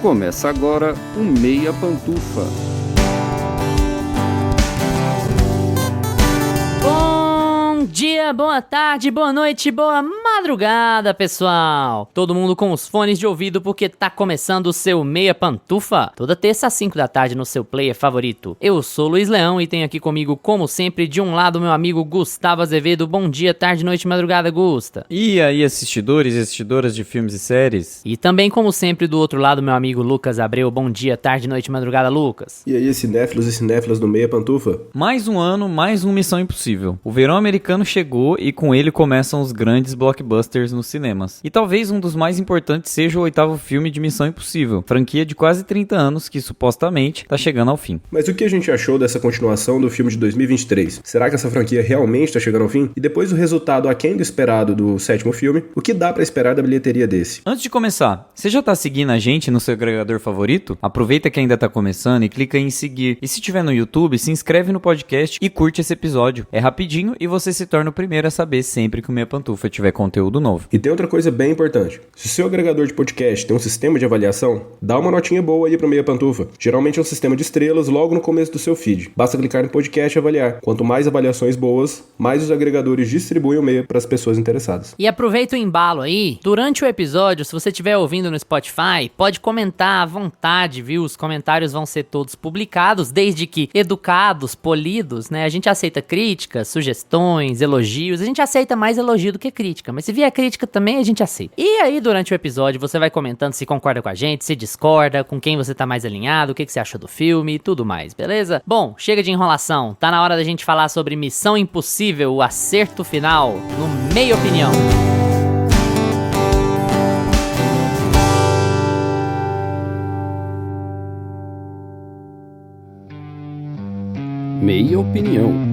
Começa agora o Meia Pantufa. Bom dia, boa tarde, boa noite, boa madrugada, pessoal! Todo mundo com os fones de ouvido porque tá começando o seu Meia Pantufa. Toda terça às 5 da tarde no seu player favorito. Eu sou Luiz Leão e tenho aqui comigo, como sempre, de um lado meu amigo Gustavo Azevedo. Bom dia, tarde, noite, madrugada, Gusta. E aí, assistidores e assistidoras de filmes e séries? E também, como sempre, do outro lado meu amigo Lucas Abreu. Bom dia, tarde, noite, madrugada, Lucas. E aí, cinéfilos e cinéfilas do Meia Pantufa? Mais um ano, mais uma Missão Impossível. O verão americano chegou e com ele começam os grandes blockbusters nos cinemas. E talvez um dos mais importantes seja o 8º filme de Missão Impossível, franquia de quase 30 anos que supostamente tá chegando ao fim. Mas o que a gente achou dessa continuação do filme de 2023? Será que essa franquia realmente tá chegando ao fim? E depois do resultado aquém do esperado do 7º filme, o que dá pra esperar da bilheteria desse? Antes de começar, você já tá seguindo a gente no seu agregador favorito? Aproveita que ainda tá começando e clica em seguir. E se tiver no YouTube, se inscreve no podcast e curte esse episódio. É rapidinho e você se torna o primeiro a saber sempre que o Meia Pantufa tiver conteúdo novo. E tem outra coisa bem importante. Se o seu agregador de podcast tem um sistema de avaliação, dá uma notinha boa aí pro Meia Pantufa. Geralmente é um sistema de estrelas logo no começo do seu feed. Basta clicar no podcast e avaliar. Quanto mais avaliações boas, mais os agregadores distribuem o Meia para as pessoas interessadas. E aproveita o embalo aí. Durante o episódio, se você estiver ouvindo no Spotify, pode comentar à vontade, viu? Os comentários vão ser todos publicados, desde que educados, polidos, né? A gente aceita críticas, sugestões, elogios. A gente aceita mais elogio do que crítica, mas se vier crítica também a gente aceita. E aí, durante o episódio, você vai comentando se concorda com a gente, se discorda, com quem você tá mais alinhado, o que você achou do filme e tudo mais, beleza? Bom, chega de enrolação. Tá na hora da gente falar sobre Missão Impossível, o acerto final, no Meia Opinião. Meia Opinião.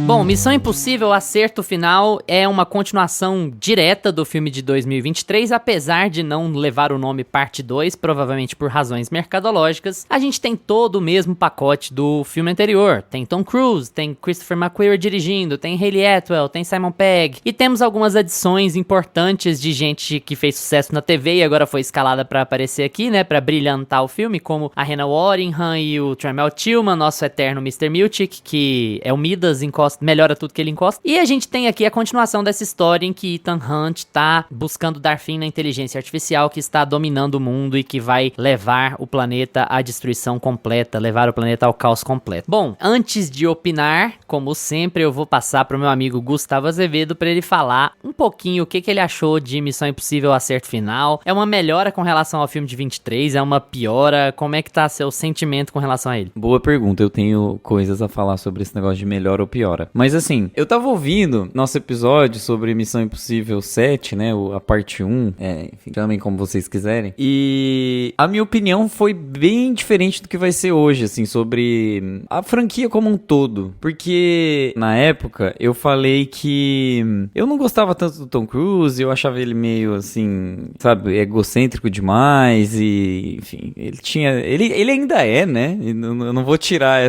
Bom, Missão Impossível Acerto Final é uma continuação direta do filme de 2023, apesar de não levar o nome Parte 2, provavelmente por razões mercadológicas. A gente tem todo o mesmo pacote do filme anterior. Tem Tom Cruise, tem Christopher McQuarrie dirigindo, tem Hayley Atwell, tem Simon Pegg. E temos algumas adições importantes de gente que fez sucesso na TV e agora foi escalada pra aparecer aqui, né, pra brilhantar o filme, como a Hannah Waddingham e o Tremel Tillman, nosso eterno Mr. Milchick, que é o Midas, melhora tudo que ele encosta. E a gente tem aqui a continuação dessa história em que Ethan Hunt tá buscando dar fim na inteligência artificial que está dominando o mundo e que vai levar o planeta à destruição completa, levar o planeta ao caos completo. Bom, antes de opinar, como sempre, eu vou passar pro meu amigo Gustavo Azevedo para ele falar um pouquinho o que ele achou de Missão Impossível Acerto Final. É uma melhora com relação ao filme de 23? É uma piora? Como é que tá seu sentimento com relação a ele? Boa pergunta, eu tenho coisas a falar sobre esse negócio de melhora ou piora. Mas assim, eu tava ouvindo nosso episódio sobre Missão Impossível 7, né, a parte 1, enfim, chamem como vocês quiserem, e a minha opinião foi bem diferente do que vai ser hoje, assim, sobre a franquia como um todo, porque na época eu falei que eu não gostava tanto do Tom Cruise, eu achava ele meio, assim, sabe, egocêntrico demais e, enfim, ele ainda é, né, eu não vou tirar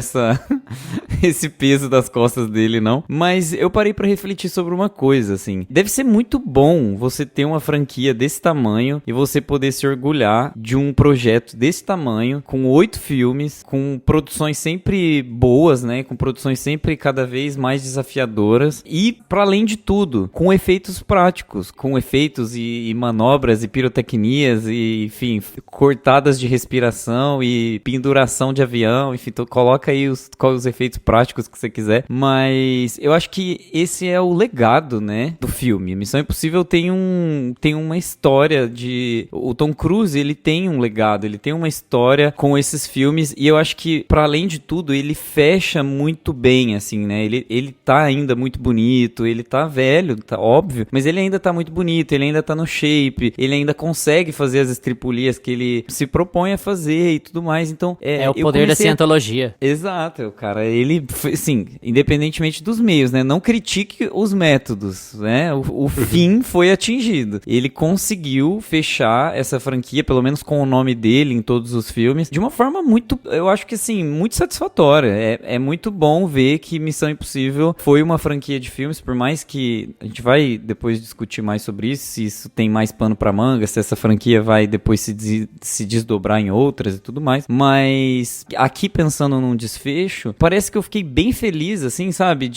esse peso das costas dele, não. Mas eu parei pra refletir sobre uma coisa, assim. Deve ser muito bom você ter uma franquia desse tamanho e você poder se orgulhar de um projeto desse tamanho, com 8 filmes, com produções sempre boas, né? Com produções sempre cada vez mais desafiadoras e, pra além de tudo, com efeitos práticos, com efeitos e manobras e pirotecnias e, enfim, cortadas de respiração e penduração de avião, enfim, coloca aí os efeitos práticos que você quiser, mas eu acho que esse é o legado, né, do filme. Missão Impossível tem uma história de... O Tom Cruise, ele tem um legado, ele tem uma história com esses filmes e eu acho que, para além de tudo, ele fecha muito bem, assim, né, ele tá ainda muito bonito, ele tá velho, tá óbvio, mas ele ainda tá muito bonito, ele ainda tá no shape, ele ainda consegue fazer as estripulias que ele se propõe a fazer e tudo mais, então... É o poder da cientologia. Exato, cara, ele assim, independentemente dos meios, né? Não critique os métodos, né? O fim foi atingido. Ele conseguiu fechar essa franquia, pelo menos com o nome dele em todos os filmes, de uma forma muito, eu acho que assim, muito satisfatória. É muito bom ver que Missão Impossível foi uma franquia de filmes, por mais que a gente vai depois discutir mais sobre isso, se isso tem mais pano pra manga, se essa franquia vai depois se desdobrar em outras e tudo mais. Mas aqui pensando num desfecho, parece que eu fiquei bem feliz, assim, sabe?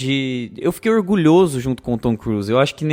Eu fiquei orgulhoso junto com o Tom Cruise. Eu acho que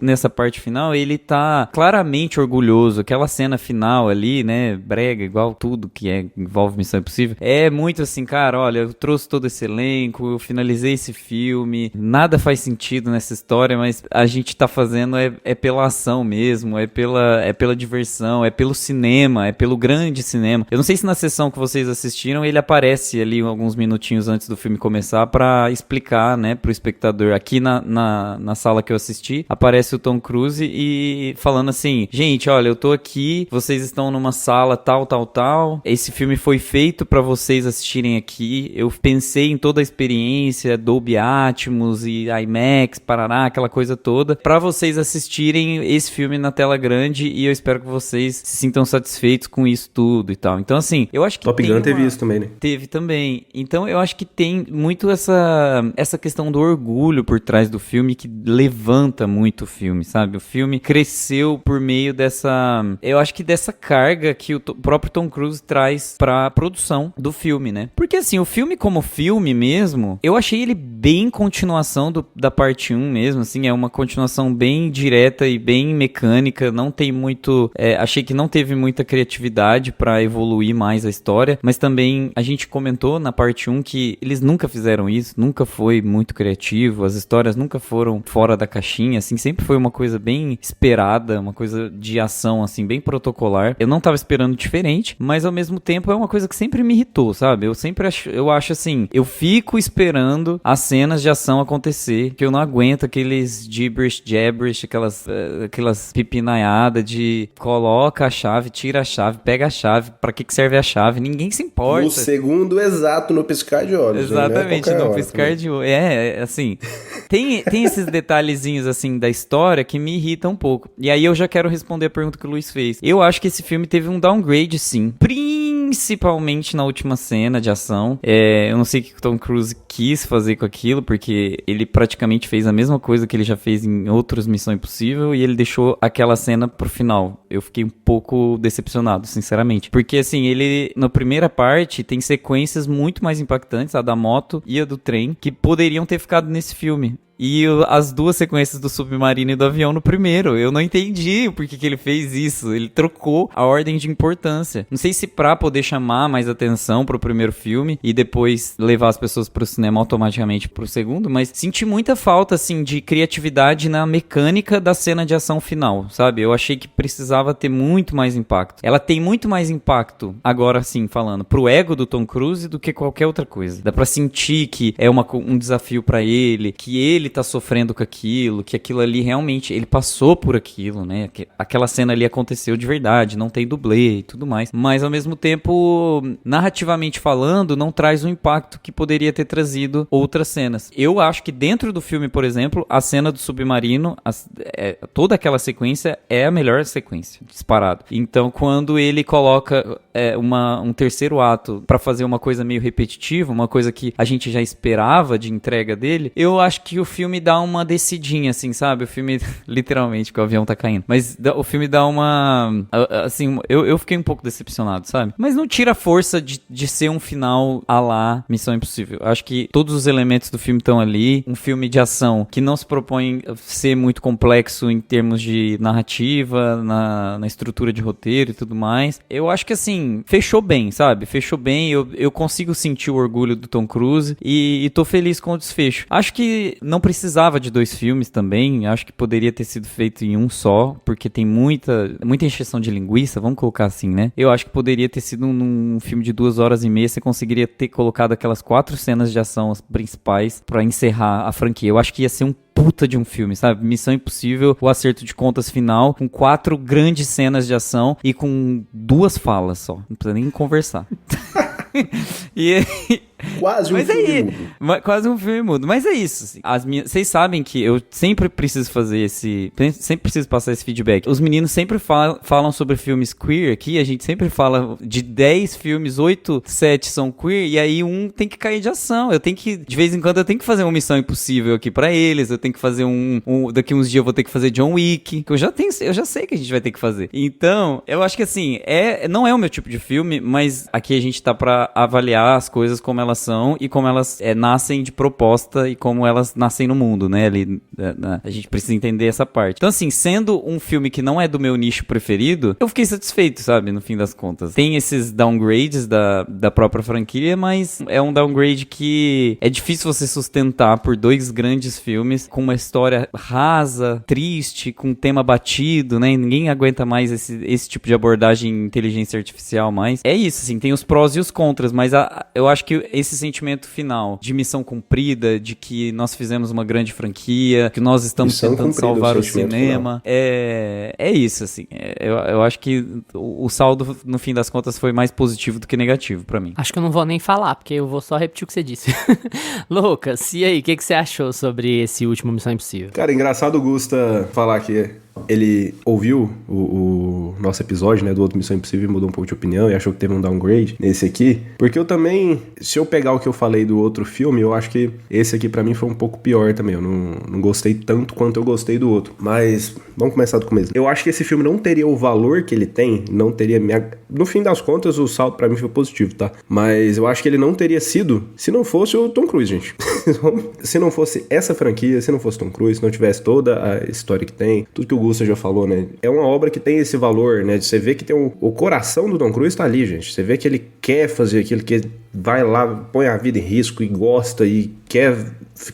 nessa parte final ele tá claramente orgulhoso. Aquela cena final ali, né? Brega, igual tudo que envolve Missão Impossível. É muito assim, cara, olha, eu trouxe todo esse elenco, eu finalizei esse filme, nada faz sentido nessa história, mas a gente tá fazendo é pela ação mesmo, é pela diversão, é pelo cinema, é pelo grande cinema. Eu não sei se na sessão que vocês assistiram ele aparece ali alguns minutinhos antes do filme começar pra explicar, né, pro espectador. Aqui na sala que eu assisti, aparece o Tom Cruise e falando assim, gente, olha, eu tô aqui, vocês estão numa sala tal, esse filme foi feito pra vocês assistirem aqui, eu pensei em toda a experiência, Dolby Atmos e IMAX, Paraná, aquela coisa toda, pra vocês assistirem esse filme na tela grande e eu espero que vocês se sintam satisfeitos com isso tudo e tal. Então, assim, eu acho que Top Gun teve isso também, né? Teve também. Então, eu acho que tem muito essa questão do orgulho por trás do filme que levanta muito o filme, sabe? O filme cresceu por meio dessa... Eu acho que dessa carga que o próprio Tom Cruise traz pra produção do filme, né? Porque, assim, o filme como filme mesmo, eu achei ele bem continuação da parte 1 mesmo, assim, é uma continuação bem direta e bem mecânica, não tem muito... achei que não teve muita criatividade pra evoluir mais a história, mas também a gente comentou na parte 1 que eles nunca fizeram isso, nunca foi muito criativo, as histórias nunca foram fora da caixinha, assim, sempre foi uma coisa bem esperada, uma coisa de ação, assim, bem protocolar. Eu não tava esperando diferente, mas ao mesmo tempo é uma coisa que sempre me irritou, sabe? Eu acho assim, eu fico esperando as cenas de ação acontecer, que eu não aguento aqueles jabberish, aquelas pipinaiadas de coloca a chave, tira a chave, pega a chave, pra que serve a chave? Ninguém se importa. No segundo exato, no piscar de olhos. Exatamente, né? no piscar de olhos. Assim, tem esses detalhezinhos, assim, da história que me irritam um pouco. E aí eu já quero responder a pergunta que o Luiz fez. Eu acho que esse filme teve um downgrade, sim. Principalmente na última cena de ação. Eu não sei o que o Tom Cruise quis fazer com aquilo, porque ele praticamente fez a mesma coisa que ele já fez em outros Missão Impossível e ele deixou aquela cena pro final. Eu fiquei um pouco decepcionado, sinceramente. Porque, assim, ele, na primeira parte, tem sequências muito mais impactantes, a da moto e a do trem, que poderiam ter ficado nesse filme. E as duas sequências do submarino e do avião no primeiro. Eu não entendi por que ele fez isso. Ele trocou a ordem de importância. Não sei se pra poder chamar mais atenção pro primeiro filme e depois levar as pessoas pro cinema automaticamente pro segundo, mas senti muita falta, assim, de criatividade na mecânica da cena de ação final, sabe? Eu achei que precisava ter muito mais impacto. Ela tem muito mais impacto, agora sim, falando, pro ego do Tom Cruise do que qualquer outra coisa. Dá pra sentir que é um desafio pra ele, que ele tá sofrendo com aquilo, que aquilo ali realmente, ele passou por aquilo, né? Aquela cena ali aconteceu de verdade, não tem dublê e tudo mais. Mas, ao mesmo tempo, narrativamente falando, não traz o impacto que poderia ter trazido outras cenas. Eu acho que dentro do filme, por exemplo, a cena do submarino, toda aquela sequência é a melhor sequência, disparado. Então, quando ele coloca um terceiro ato pra fazer uma coisa meio repetitiva, uma coisa que a gente já esperava de entrega dele, eu acho que o filme dá uma descidinha, assim, sabe? O filme, literalmente, que o avião tá caindo. Mas o filme dá uma... Assim, eu fiquei um pouco decepcionado, sabe? Mas não tira a força de ser um final à la Missão Impossível. Acho que todos os elementos do filme estão ali. Um filme de ação que não se propõe ser muito complexo em termos de narrativa, na estrutura de roteiro e tudo mais. Eu acho que, assim, fechou bem, sabe? Fechou bem. Eu consigo sentir o orgulho do Tom Cruise e tô feliz com o desfecho. Acho que não precisava de 2 filmes também, acho que poderia ter sido feito em um só, porque tem muita encheção de linguiça, vamos colocar assim, né? Eu acho que poderia ter sido num filme de 2h30, você conseguiria ter colocado aquelas 4 cenas de ação principais pra encerrar a franquia. Eu acho que ia ser um puta de um filme, sabe? Missão Impossível, o acerto de contas final, com 4 grandes cenas de ação e com 2 falas só, não precisa nem conversar. Quase um Mas filme aí, mudo. quase um filme mudo. Mas é isso. Assim. Vocês sabem que eu sempre preciso fazer sempre preciso passar esse feedback. Os meninos sempre falam sobre filmes queer aqui. A gente sempre fala de 10 filmes, 8, 7 são queer. E aí um tem que cair de ação. De vez em quando eu tenho que fazer uma Missão Impossível aqui pra eles. Eu tenho que fazer daqui uns dias eu vou ter que fazer John Wick. Que eu já sei que a gente vai ter que fazer. Então, eu acho que assim, não é o meu tipo de filme, mas aqui a gente tá pra avaliar as coisas como elas são e como elas nascem de proposta e como elas nascem no mundo, né? A gente precisa entender essa parte. Então, assim, sendo um filme que não é do meu nicho preferido, eu fiquei satisfeito, sabe? No fim das contas. Tem esses downgrades da própria franquia, mas é um downgrade que é difícil você sustentar por 2 grandes filmes com uma história rasa, triste, com um tema batido, né? Ninguém aguenta mais esse tipo de abordagem em inteligência artificial mais. É isso, assim, tem os prós e os contras, mas eu acho que esse sentimento final de missão cumprida, de que nós fizemos uma grande franquia, que nós estamos tentando salvar o cinema, é isso, assim. Eu acho que o saldo, no fim das contas, foi mais positivo do que negativo pra mim. Acho que eu não vou nem falar, porque eu vou só repetir o que você disse. Lucas, e aí, o que você achou sobre esse último Missão Impossível? Cara, engraçado o Gusta falar que ele ouviu o nosso episódio, né, do outro Missão Impossível e mudou um pouco de opinião e achou que teve um downgrade nesse aqui, porque eu também, se eu pegar o que eu falei do outro filme, eu acho que esse aqui pra mim foi um pouco pior também, eu não gostei tanto quanto eu gostei do outro, mas vamos começar do começo. Eu acho que esse filme não teria o valor que ele tem, não teria, no fim das contas o saldo pra mim foi positivo, tá? Mas eu acho que ele não teria sido se não fosse o Tom Cruise, gente. Se não fosse essa franquia, se não fosse Tom Cruise, se não tivesse toda a história que tem, tudo que o Gusta já falou, né? É uma obra que tem esse valor, né? Você vê que tem o coração do Tom Cruise tá ali, gente. Você vê que ele quer fazer aquilo, que vai lá, põe a vida em risco e gosta e quer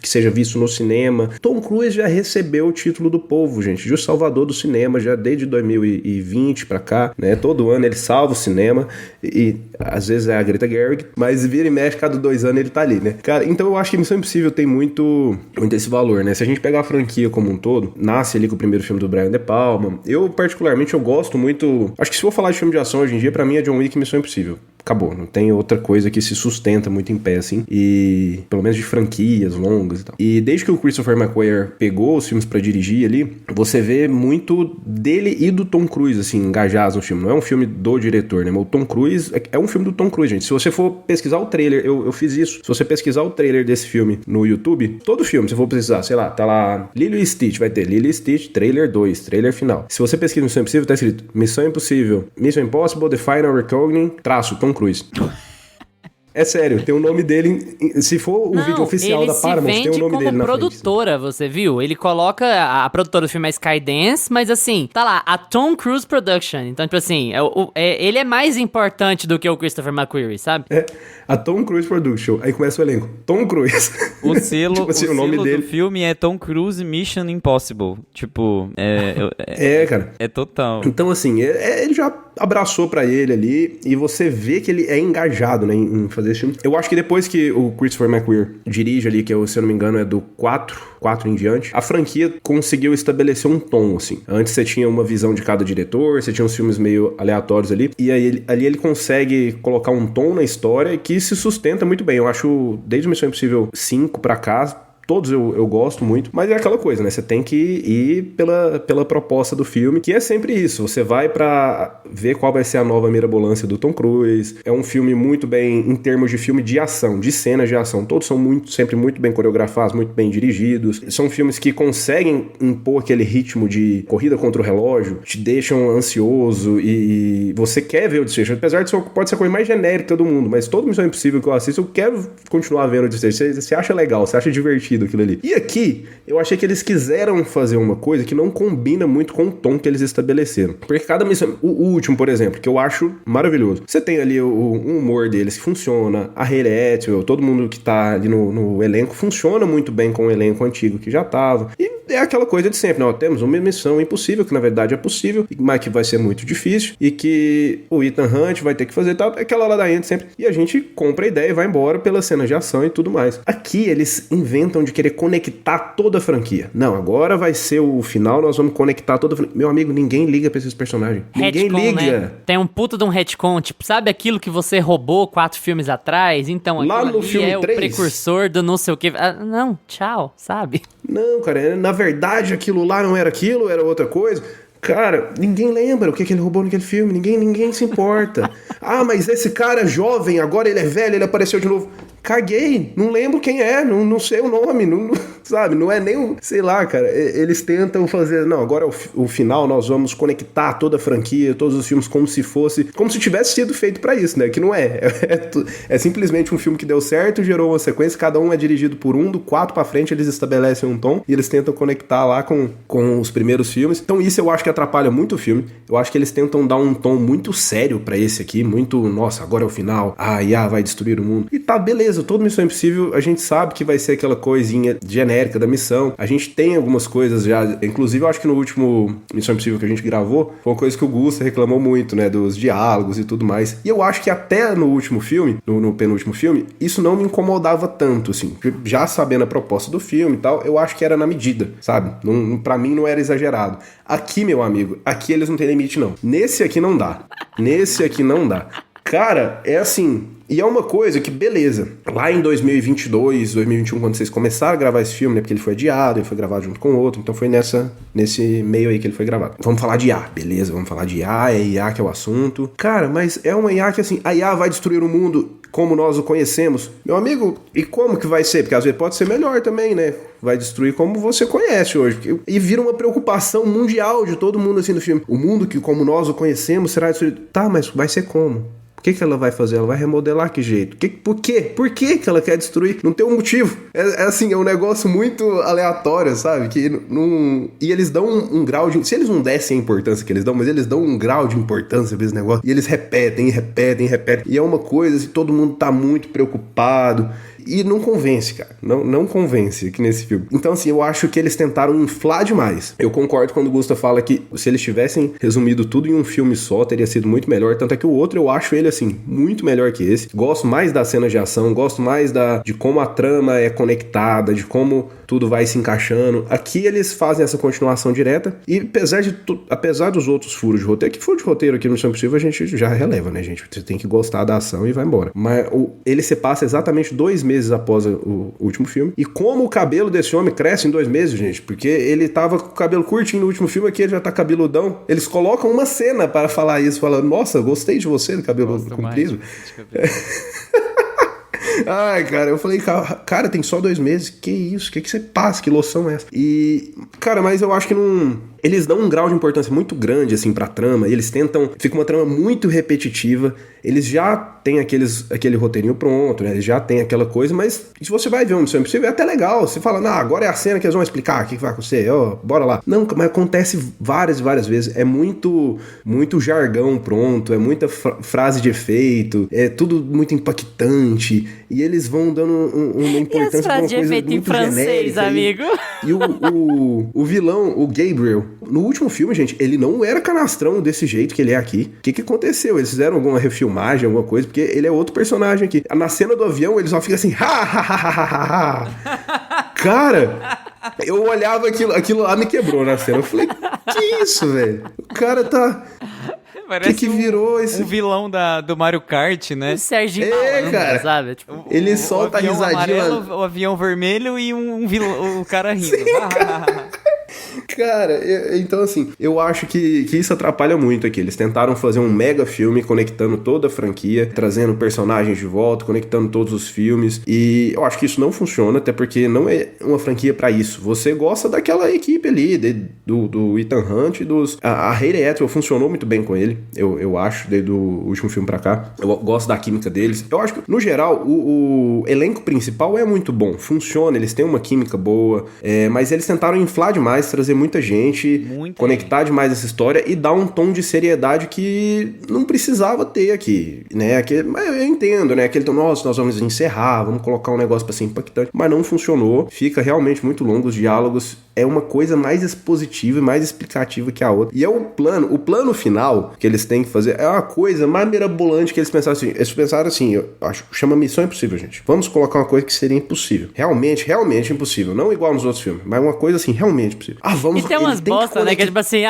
que seja visto no cinema. Tom Cruise já recebeu o título do povo, gente, de o salvador do cinema, já desde 2020 pra cá, né? Todo ano ele salva o cinema e às vezes é a Greta Gerwig, mas vira e mexe, cada 2 anos ele tá ali, né? Cara, então eu acho que Missão Impossível tem muito esse valor, né? Se a gente pegar a franquia como um todo, nasce ali com o primeiro filme do Brian De Palma. Eu, particularmente, eu gosto muito... Acho que se for falar de filme de ação hoje em dia, pra mim é John Wick e Missão Impossível. Acabou, não tem outra coisa que se sustenta muito em pé, assim, e pelo menos de franquias longas e tal. E desde que o Christopher McQuarrie pegou os filmes pra dirigir ali, você vê muito dele e do Tom Cruise, assim, engajados no filme. Não é um filme do diretor, né? Mas o Tom Cruise é um filme do Tom Cruise, gente. Se você for pesquisar o trailer, eu fiz isso. Se você pesquisar o trailer desse filme no YouTube, todo filme, se for precisar, sei lá, tá lá Lilo e Stitch, vai ter Lilo e Stitch, trailer 2, trailer final. Se você pesquisa Missão Impossível, tá escrito Missão Impossível, Mission Impossible, The Final Reckoning, traço, Tom Cruise. É sério, tem o nome dele. Se for o vídeo oficial da Paramount, tem o nome dele na frente. Produtora, você viu? Ele coloca a produtora do filme é Skydance, mas assim, tá lá, a Tom Cruise Production. Então, tipo assim, ele é mais importante do que o Christopher McQuarrie, sabe? É, a Tom Cruise Production. Aí começa o elenco. Tom Cruise. O selo, tipo assim, o nome selo dele do filme é Tom Cruise Mission Impossible. Tipo, cara. É total. Então, assim, ele já abraçou pra ele ali e você vê que ele é engajado, né, em fazer esse filme. Eu acho que depois que o Christopher McQuarrie dirige ali, que eu, se eu não me engano é do 4 em diante, a franquia conseguiu estabelecer um tom, assim. Antes você tinha uma visão de cada diretor, você tinha uns filmes meio aleatórios ali, e aí ali ele consegue colocar um tom na história que se sustenta muito bem. Eu acho, desde Missão Impossível 5 pra cá, todos eu gosto muito, mas é aquela coisa, né? Você tem que ir pela proposta do filme, que é sempre isso. Você vai pra ver qual vai ser a nova mirabolância do Tom Cruise. É um filme muito bem, em termos de filme de ação, de cenas de ação. Todos são sempre muito bem coreografados, muito bem dirigidos. São filmes que conseguem impor aquele ritmo de corrida contra o relógio, te deixam ansioso e você quer ver o desfecho. Apesar de pode ser a coisa mais genérica do mundo, mas todo Missão Impossível que eu assisto, eu quero continuar vendo o desfecho. Você acha legal, você acha divertido aquilo ali. E aqui, eu achei que eles quiseram fazer uma coisa que não combina muito com o tom que eles estabeleceram. Porque cada missão... O último, por exemplo, que eu acho maravilhoso. Você tem ali o humor deles que funciona, a Hayley Atwell, todo mundo que tá ali no elenco funciona muito bem com o elenco antigo que já tava. E é aquela coisa de sempre, não, temos uma missão impossível, que na verdade é possível, mas que vai ser muito difícil, e que o Ethan Hunt vai ter que fazer tal, aquela ladainha de sempre, e a gente compra a ideia e vai embora pela cena de ação e tudo mais. Aqui eles inventam de querer conectar toda a franquia. Não, agora vai ser o final, nós vamos conectar toda a franquia. Meu amigo, ninguém liga pra esses personagens. Ninguém liga. Né? Tem um puta de um retcon, tipo, sabe aquilo que você roubou 4 filmes atrás? Então, lá no filme é 3, o precursor do não sei o que. Não, tchau, sabe? Não, cara, na verdade aquilo lá não era aquilo, era outra coisa. Cara, ninguém lembra o que ele roubou naquele filme, ninguém se importa. Ah, mas esse cara jovem, agora ele é velho, ele apareceu de novo. Caguei, não lembro quem é, não sei o nome, não, sabe, não é nem o... Sei lá, cara, eles tentam fazer... Não, agora o final nós vamos conectar toda a franquia, todos os filmes como se tivesse sido feito pra isso, né, que não é. É simplesmente um filme que deu certo, gerou uma sequência, cada um é dirigido por um, do 4 pra frente eles estabelecem um tom e eles tentam conectar lá com os primeiros filmes. Então isso eu acho que atrapalha muito o filme. Eu acho que eles tentam dar um tom muito sério pra esse aqui, muito, nossa, agora é o final, a IA vai destruir o mundo. E tá, beleza, toda Missão Impossível, a gente sabe que vai ser aquela coisinha genérica da missão. A gente tem algumas coisas já, inclusive eu acho que no último Missão Impossível que a gente gravou, foi uma coisa que o Gusta reclamou muito, né, dos diálogos e tudo mais. E eu acho que até no último filme, no penúltimo filme, isso não me incomodava tanto, assim. Já sabendo a proposta do filme e tal, eu acho que era na medida, sabe? Pra mim não era exagerado. Aqui, meu amigo, aqui eles não têm limite, não. Nesse aqui não dá. Cara, é assim... E é uma coisa que, beleza, lá em 2022, 2021, quando vocês começaram a gravar esse filme, né, porque ele foi adiado, ele foi gravado junto com outro, então foi nesse meio aí que ele foi gravado. Vamos falar de IA, beleza, vamos falar de IA, é IA que é o assunto. Cara, mas é uma IA que, assim, a IA vai destruir o mundo como nós o conhecemos. Meu amigo, e como que vai ser? Porque às vezes pode ser melhor também, né? Vai destruir como você conhece hoje. E vira uma preocupação mundial de todo mundo, assim, no filme. O mundo que, como nós o conhecemos, será destruído. Tá, mas vai ser como? O que ela vai fazer? Ela vai remodelar que jeito? Por quê? Por que ela quer destruir? Não tem um motivo. É assim, é um negócio muito aleatório, sabe? Que não... E eles dão um grau de... Se eles não dessem a importância que eles dão, mas eles dão um grau de importância pra esse negócio. E eles repetem. E é uma coisa assim, todo mundo tá muito preocupado. E não convence, cara. Não convence aqui nesse filme. Então, assim, eu acho que eles tentaram inflar demais. Eu concordo quando o Gusta fala que se eles tivessem resumido tudo em um filme só, teria sido muito melhor. Tanto é que o outro, eu acho ele, assim, muito melhor que esse. Gosto mais das cenas de ação, gosto mais de como a trama é conectada, de como tudo vai se encaixando. Aqui eles fazem essa continuação direta. E apesar dos outros furos de roteiro, que furo de roteiro aqui no Missão Impossível a gente já releva, né, gente? Você tem que gostar da ação e vai embora. Mas ele se passa exatamente 2 meses após o último filme. E como o cabelo desse homem cresce em 2 meses, gente, porque ele tava com o cabelo curtinho no último filme, aqui ele já tá cabeludão. Eles colocam uma cena para falar isso, falando, nossa, gostei de você, do cabelo comprido. Ai, cara, eu falei, cara, tem só 2 meses, que isso, que você passa, que loção é essa? E, cara, mas eu acho que não... Eles dão um grau de importância muito grande, assim, pra trama, e eles tentam... Fica uma trama muito repetitiva, eles já têm aquele roteirinho pronto, né? Eles já têm aquela coisa, mas se você vai ver uma Missão Impossível, é até legal. Você fala, agora é a cena que eles vão explicar, o que vai acontecer, bora lá. Não, mas acontece várias vezes. É muito jargão pronto, é muita frase de efeito, é tudo muito impactante, e eles vão dando uma importância pra uma coisa muito francês, genérica. amigo. E o vilão, o Gabriel, no último filme, gente, ele não era canastrão desse jeito que ele é aqui. O que aconteceu? Eles fizeram alguma refilmagem, alguma coisa, porque ele é outro personagem aqui. Na cena do avião, ele só fica assim, Cara, eu olhava aquilo lá me quebrou na cena. Eu falei, que isso, velho? O cara tá... Parece que virou esse... um vilão do Mario Kart, né? O Serginho Malandro, cara, sabe? Tipo, ele solta a risadinha... Amarelo, o avião vermelho e um vilão, o cara rindo. Sim, Cara, então assim, eu acho que isso atrapalha muito aqui. Eles tentaram fazer um mega filme conectando toda a franquia, trazendo personagens de volta, conectando todos os filmes, e eu acho que isso não funciona, até porque não é uma franquia pra isso. Você gosta daquela equipe ali, do Ethan Hunt, a Hayley Atwell funcionou muito bem com ele, eu acho, desde o último filme pra cá. Eu gosto da química deles. Eu acho que, no geral, o elenco principal é muito bom, funciona, eles têm uma química boa, mas eles tentaram inflar demais, trazer muito muita gente, conectar demais essa história e dar um tom de seriedade que não precisava ter aqui, né? Mas eu entendo, né? Aquele tom, nossa, nós vamos encerrar, vamos colocar um negócio pra ser impactante, mas não funcionou, fica realmente muito longo os diálogos, é uma coisa mais expositiva e mais explicativa que a outra. E é o plano final que eles têm que fazer é uma coisa mais mirabolante que eles pensaram assim, eu acho, chama Missão Impossível, gente. Vamos colocar uma coisa que seria impossível. Realmente impossível. Não igual nos outros filmes, mas uma coisa assim, realmente impossível. E tem umas bosta, né? Que é tipo assim,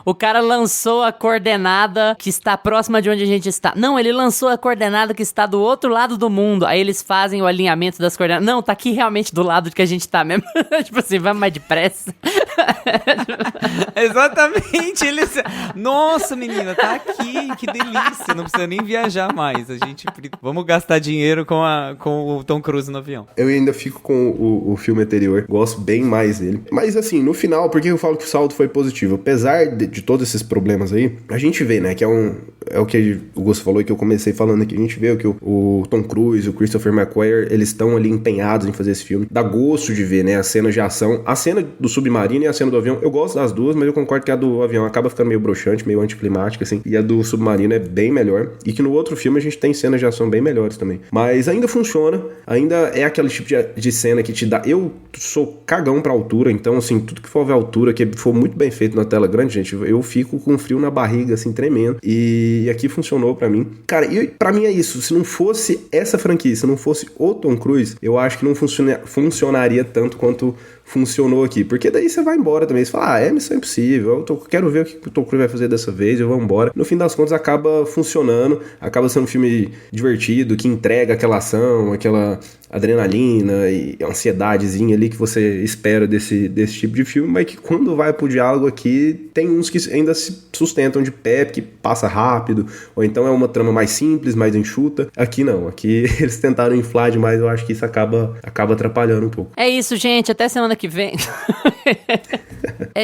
o cara lançou a coordenada que está próxima de onde a gente está. Não, ele lançou a coordenada que está do outro lado do mundo. Aí eles fazem o alinhamento das coordenadas. Não, tá aqui realmente do lado de que a gente tá mesmo. Tipo assim, vamos mais depressa. Exatamente, nossa, menina, tá aqui, que delícia, não precisa nem viajar mais, vamos gastar dinheiro com o Tom Cruise no avião. Eu ainda fico com o filme anterior, gosto bem mais dele, mas assim, no final, por que eu falo que o saldo foi positivo? Apesar de todos esses problemas aí, a gente vê, né, que é o que o Gusto falou e que eu comecei falando aqui, a gente vê que o Tom Cruise, o Christopher McQuarrie, eles estão ali empenhados em fazer esse filme, dá gosto de ver, né, as cenas de ação, a cena do submarino e a cena do avião, eu gosto das duas, mas eu concordo que a do avião acaba ficando meio broxante, meio anticlimática, assim, e a do submarino é bem melhor, e que no outro filme a gente tem cenas de ação bem melhores também, mas ainda funciona, ainda é aquele tipo de cena que te dá, eu sou cagão pra altura, então assim, tudo que for ver altura, que for muito bem feito na tela grande, gente, eu fico com frio na barriga, assim, tremendo, e aqui funcionou pra mim, cara, e pra mim é isso, se não fosse essa franquia, se não fosse o Tom Cruise, eu acho que não funcionaria tanto quanto funcionou aqui, porque daí você vai embora também, você fala, é Missão Impossível, quero ver o que o Tom Cruise vai fazer dessa vez, eu vou embora. No fim das contas acaba funcionando, acaba sendo um filme divertido, que entrega aquela ação, aquela adrenalina e ansiedadezinha ali que você espera desse tipo de filme, mas que quando vai pro diálogo aqui, tem uns que ainda se sustentam de pé, que passa rápido, ou então é uma trama mais simples, mais enxuta. Aqui não, aqui eles tentaram inflar demais, eu acho que isso acaba atrapalhando um pouco. É isso, gente, até semana que vem.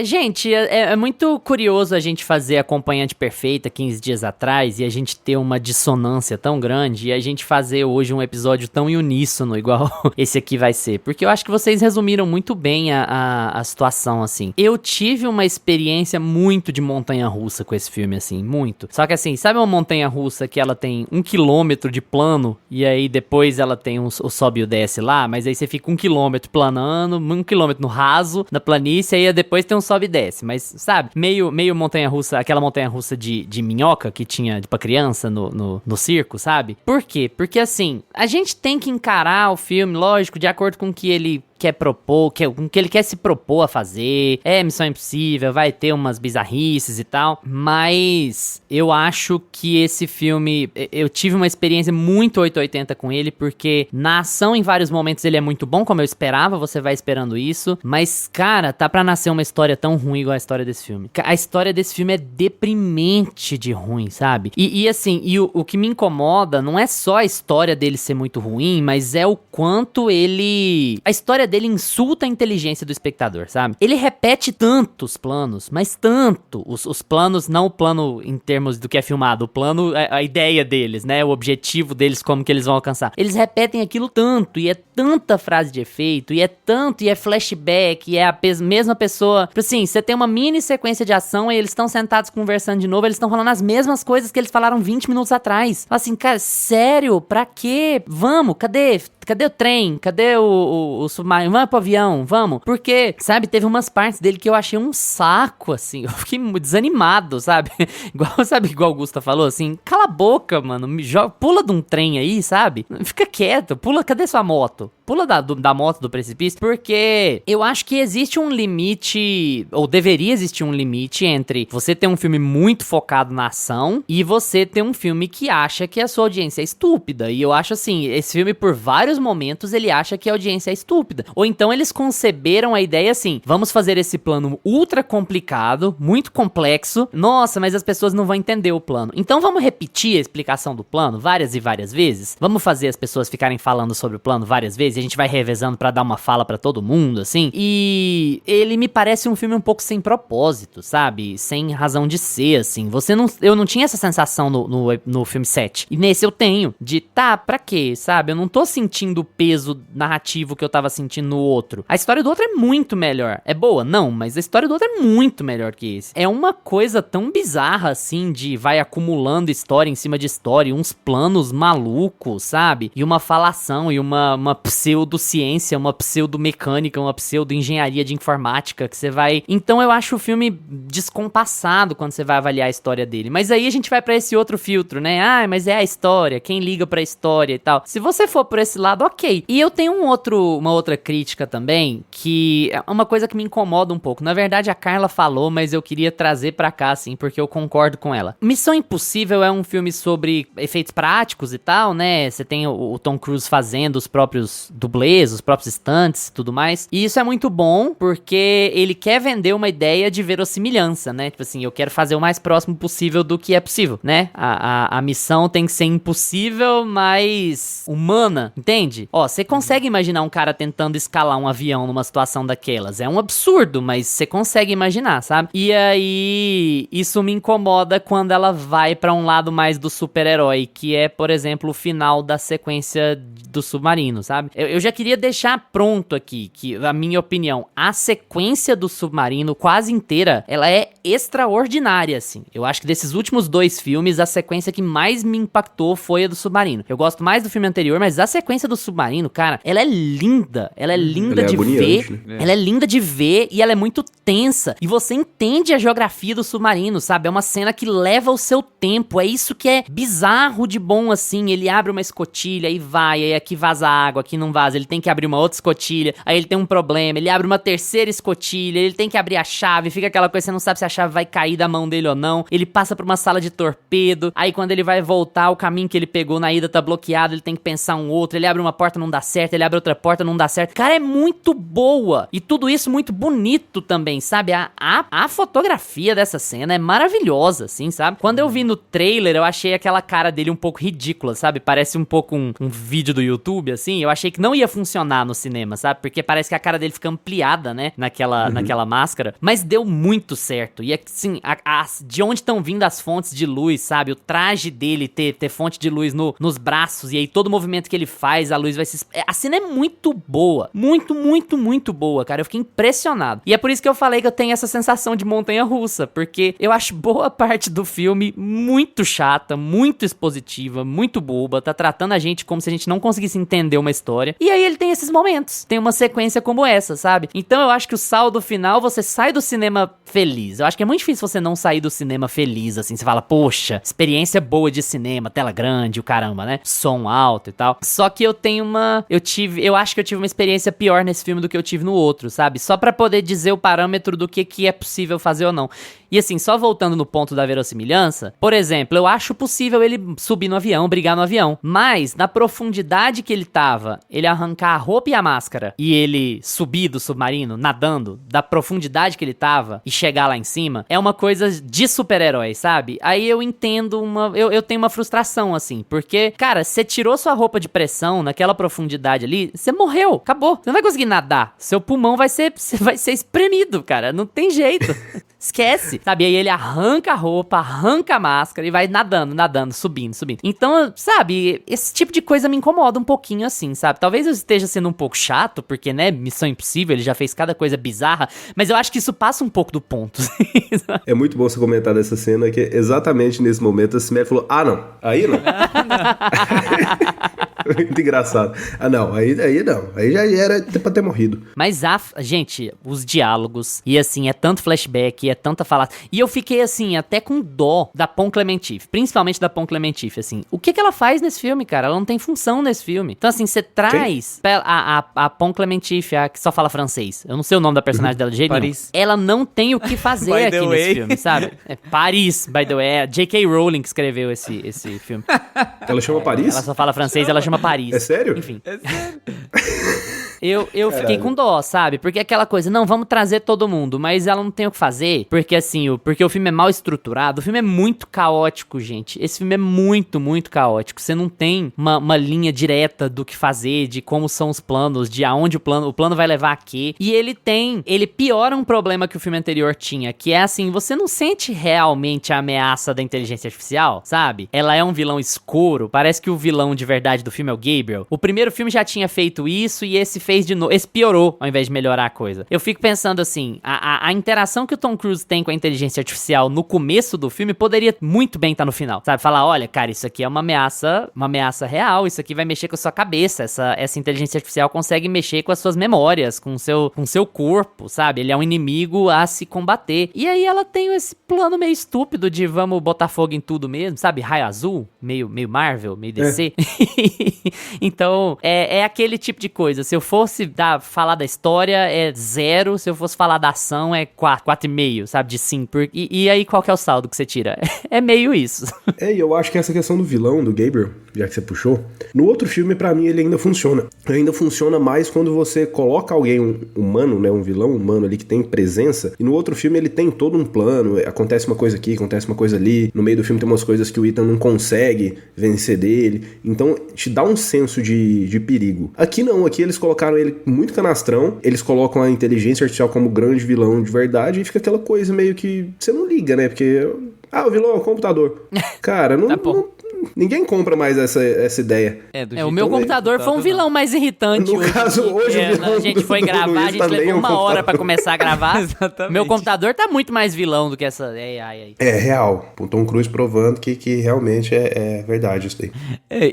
Gente, é muito curioso a gente fazer Acompanhante Perfeita 15 dias atrás e a gente ter uma dissonância tão grande e a gente fazer hoje um episódio tão uníssono igual esse aqui vai ser, porque eu acho que vocês resumiram muito bem a situação, assim. Eu tive uma experiência muito de montanha-russa com esse filme, assim, muito. Só que assim, sabe uma montanha-russa que ela tem 1 quilômetro de plano e aí depois ela tem o sobe e o desce lá, mas aí você fica 1 quilômetro planando, 1 quilômetro no raso, na planície, aí depois tem um sobe e desce, mas sabe, meio montanha-russa, aquela montanha-russa de minhoca que tinha pra criança no circo, sabe? Por quê? Porque assim, a gente tem que encarar o filme, lógico, de acordo com o que ele quer propor, com o que ele quer se propor a fazer, Missão Impossível, vai ter umas bizarrices e tal, mas eu acho que esse filme, eu tive uma experiência muito 880 com ele, porque na ação, em vários momentos, ele é muito bom, como eu esperava, você vai esperando isso, mas, cara, tá pra nascer uma história tão ruim igual a história desse filme. A história desse filme é deprimente de ruim, sabe? E assim, o que me incomoda não é só a história dele ser muito ruim, mas é o quanto a história dele insulta a inteligência do espectador, sabe? Ele repete tantos planos, mas tanto. Os planos, não o plano em termos do que é filmado, o plano, a ideia deles, né? O objetivo deles, como que eles vão alcançar. Eles repetem aquilo tanto, e é tanta frase de efeito, e é tanto, e é flashback, e é a mesma pessoa. Assim, você tem uma mini sequência de ação, e eles estão sentados conversando de novo, eles estão falando as mesmas coisas que eles falaram 20 minutos atrás. Assim, cara, sério? Pra quê? Vamos, cadê o trem? Cadê o submarino? Vamos pro avião, vamos. Porque, sabe, teve umas partes dele que eu achei um saco, assim. Eu fiquei desanimado, sabe? Igual o Gusta falou, assim, cala a boca, mano. Pula de um trem aí, sabe? Fica quieto, pula, cadê sua moto? Pula da moto do precipício, porque eu acho que existe um limite, ou deveria existir um limite entre você ter um filme muito focado na ação e você ter um filme que acha que a sua audiência é estúpida. E eu acho assim, esse filme, por vários momentos, ele acha que a audiência é estúpida. Ou então eles conceberam a ideia assim, vamos fazer esse plano ultra complicado, muito complexo, nossa, mas as pessoas não vão entender o plano. Então vamos repetir a explicação do plano várias e várias vezes? Vamos fazer as pessoas ficarem falando sobre o plano várias vezes? E a gente vai revezando pra dar uma fala pra todo mundo, assim. E ele me parece um filme um pouco sem propósito, sabe? Sem razão de ser, assim. Eu não tinha essa sensação no filme 7. E nesse eu tenho. De, pra quê, sabe? Eu não tô sentindo sentindo o peso narrativo que eu tava sentindo no outro. A história do outro é muito melhor. É boa? Não, mas a história do outro é muito melhor que esse. É uma coisa tão bizarra, assim, de vai acumulando história em cima de história, uns planos malucos, sabe? E uma falação, e uma pseudociência, uma pseudomecânica, uma pseudo-engenharia de informática que você vai... Então eu acho o filme descompassado quando você vai avaliar a história dele. Mas aí a gente vai pra esse outro filtro, né? Ah, mas é a história, quem liga pra história e tal. Se você for por esse lado, ok. E eu tenho uma outra crítica também, que é uma coisa que me incomoda um pouco. Na verdade, a Carla falou, mas eu queria trazer pra cá, assim, porque eu concordo com ela. Missão Impossível é um filme sobre efeitos práticos e tal, né? Você tem o Tom Cruise fazendo os próprios dublês, os próprios stunts e tudo mais. E isso é muito bom, porque ele quer vender uma ideia de verossimilhança, né? Tipo assim, eu quero fazer o mais próximo possível do que é possível, né? A missão tem que ser impossível, mas humana, entende? Ó, você consegue imaginar um cara tentando escalar um avião numa situação daquelas. É um absurdo, mas você consegue imaginar, sabe? E aí, isso me incomoda quando ela vai pra um lado mais do super-herói, que é, por exemplo, o final da sequência do submarino, sabe? Eu já queria deixar pronto aqui, que a minha opinião, a sequência do submarino quase inteira, ela é extraordinária, assim. Eu acho que desses últimos 2 filmes, a sequência que mais me impactou foi a do submarino. Eu gosto mais do filme anterior, mas a sequência do submarino, cara, ela é linda. Ela é linda de ver. Né? Ela é linda de ver e ela é muito tensa. E você entende a geografia do submarino, sabe? É uma cena que leva o seu tempo. É isso que é bizarro de bom, assim. Ele abre uma escotilha e vai, aí aqui vaza água, aqui não vaza. Ele tem que abrir uma outra escotilha, aí ele tem um problema. Ele abre uma terceira escotilha, ele tem que abrir a chave, fica aquela coisa, você não sabe se a chave vai cair da mão dele ou não. Ele passa por uma sala de torpedo, aí quando ele vai voltar, o caminho que ele pegou na ida tá bloqueado, ele tem que pensar um outro. Ele abre uma porta, não dá certo, ele abre outra porta, não dá certo. Cara, é muito boa. E tudo isso muito bonito também, sabe? A fotografia dessa cena é maravilhosa, assim, sabe? Quando eu vi no trailer, eu achei aquela cara dele um pouco ridícula, sabe? Parece um pouco um vídeo do YouTube, assim. Eu achei que não ia funcionar no cinema, sabe? Porque parece que a cara dele fica ampliada, né? Naquela máscara. Mas deu muito certo. E assim, de onde estão vindo as fontes de luz, sabe? O traje dele ter fonte de luz nos braços, e aí todo movimento que ele faz, a luz vai se... A cena é muito boa. Muito, muito, muito boa, cara. Eu fiquei impressionado. E é por isso que eu falei que eu tenho essa sensação de montanha-russa, porque eu acho boa parte do filme muito chata, muito expositiva, muito boba, tá tratando a gente como se a gente não conseguisse entender uma história. E aí ele tem esses momentos. Tem uma sequência como essa, sabe? Então eu acho que o saldo final, você sai do cinema feliz. Eu acho que é muito difícil você não sair do cinema feliz, assim. Você fala, poxa, experiência boa de cinema, tela grande, o caramba, né? Som alto e tal. Só que eu tenho eu acho que eu tive uma experiência pior nesse filme do que eu tive no outro, sabe? Só pra poder dizer o parâmetro do que é possível fazer ou não. E assim, só voltando no ponto da verossimilhança, por exemplo, eu acho possível ele subir no avião, brigar no avião, mas na profundidade que ele tava, ele arrancar a roupa e a máscara e ele subir do submarino, nadando, da profundidade que ele tava e chegar lá em cima, é uma coisa de super-herói, sabe? Aí eu entendo eu tenho uma frustração, assim, porque, cara, você tirou sua roupa de pressão naquela profundidade ali, você morreu, acabou. Você não vai conseguir nadar, seu pulmão vai ser espremido, cara, não tem jeito. Esquece, sabe? Aí ele arranca a roupa, arranca a máscara e vai nadando, subindo. Então, sabe, esse tipo de coisa me incomoda um pouquinho assim, sabe? Talvez eu esteja sendo um pouco chato, porque, né, Missão Impossível, ele já fez cada coisa bizarra, mas eu acho que isso passa um pouco do ponto. É muito bom você comentar dessa cena, que exatamente nesse momento a Cimé falou, não, aí não. Muito engraçado. Não, aí não. Aí já era pra ter morrido. Mas, gente, os diálogos, e assim, é tanto flashback, é tanta fala. E eu fiquei, assim, até com dó da Pom Klementieff, principalmente da Pom Klementieff, assim. O que ela faz nesse filme, cara? Ela não tem função nesse filme. Então, assim, você traz a Pom Klementieff, a que só fala francês. Eu não sei o nome da personagem dela de jeito nenhum. Ela não tem o que fazer aqui nesse filme, sabe? É Paris, by the way. É J.K. Rowling que escreveu esse filme. Ela chama Paris? Ela só fala francês, ela chama Paris. É sério? Enfim. É sério? Eu fiquei com dó, sabe? Porque aquela coisa, não, vamos trazer todo mundo, mas ela não tem o que fazer, porque assim, porque o filme é mal estruturado, o filme é muito caótico, gente. Esse filme é muito, muito caótico. Você não tem uma linha direta do que fazer, de como são os planos, de aonde o plano vai levar a quê. E ele piora um problema que o filme anterior tinha, que é assim, você não sente realmente a ameaça da inteligência artificial, sabe? Ela é um vilão escuro, parece que o vilão de verdade do filme é o Gabriel. O primeiro filme já tinha feito isso e esse fez de novo, esse piorou ao invés de melhorar a coisa. Eu fico pensando assim, a interação que o Tom Cruise tem com a inteligência artificial no começo do filme poderia muito bem estar no final, sabe? Falar, olha, cara, isso aqui é uma ameaça real, isso aqui vai mexer com a sua cabeça, essa inteligência artificial consegue mexer com as suas memórias, com o seu corpo, sabe? Ele é um inimigo a se combater. E aí ela tem esse plano meio estúpido de vamos botar fogo em tudo mesmo, sabe? Raio azul, meio Marvel, meio DC. Então, é aquele tipo de coisa. Se eu fosse falar da história, é 0. Se eu fosse falar da ação, é 4,5, sabe? De 5. E aí, qual que é o saldo que você tira? É meio isso. E eu acho que essa questão do vilão, do Gabriel, já que você puxou, no outro filme, pra mim, ele ainda funciona. Ainda funciona mais quando você coloca alguém humano, né? Um vilão humano ali que tem presença. E no outro filme, ele tem todo um plano. Acontece uma coisa aqui, acontece uma coisa ali. No meio do filme tem umas coisas que o Ethan não consegue vencer dele. Então, te dá um senso de perigo. Aqui não, aqui eles colocaram ele muito canastrão. Eles colocam a inteligência artificial como grande vilão de verdade. E fica aquela coisa meio que você não liga, né? Porque... o vilão é o computador. Cara, ninguém compra mais essa ideia. O meu computador foi um vilão mais irritante. No caso, hoje o vilão a gente foi gravar, a gente levou uma hora pra começar a gravar. Exatamente. Meu computador tá muito mais vilão do que essa AI. É real. O Tom Cruise provando que realmente é verdade isso daí.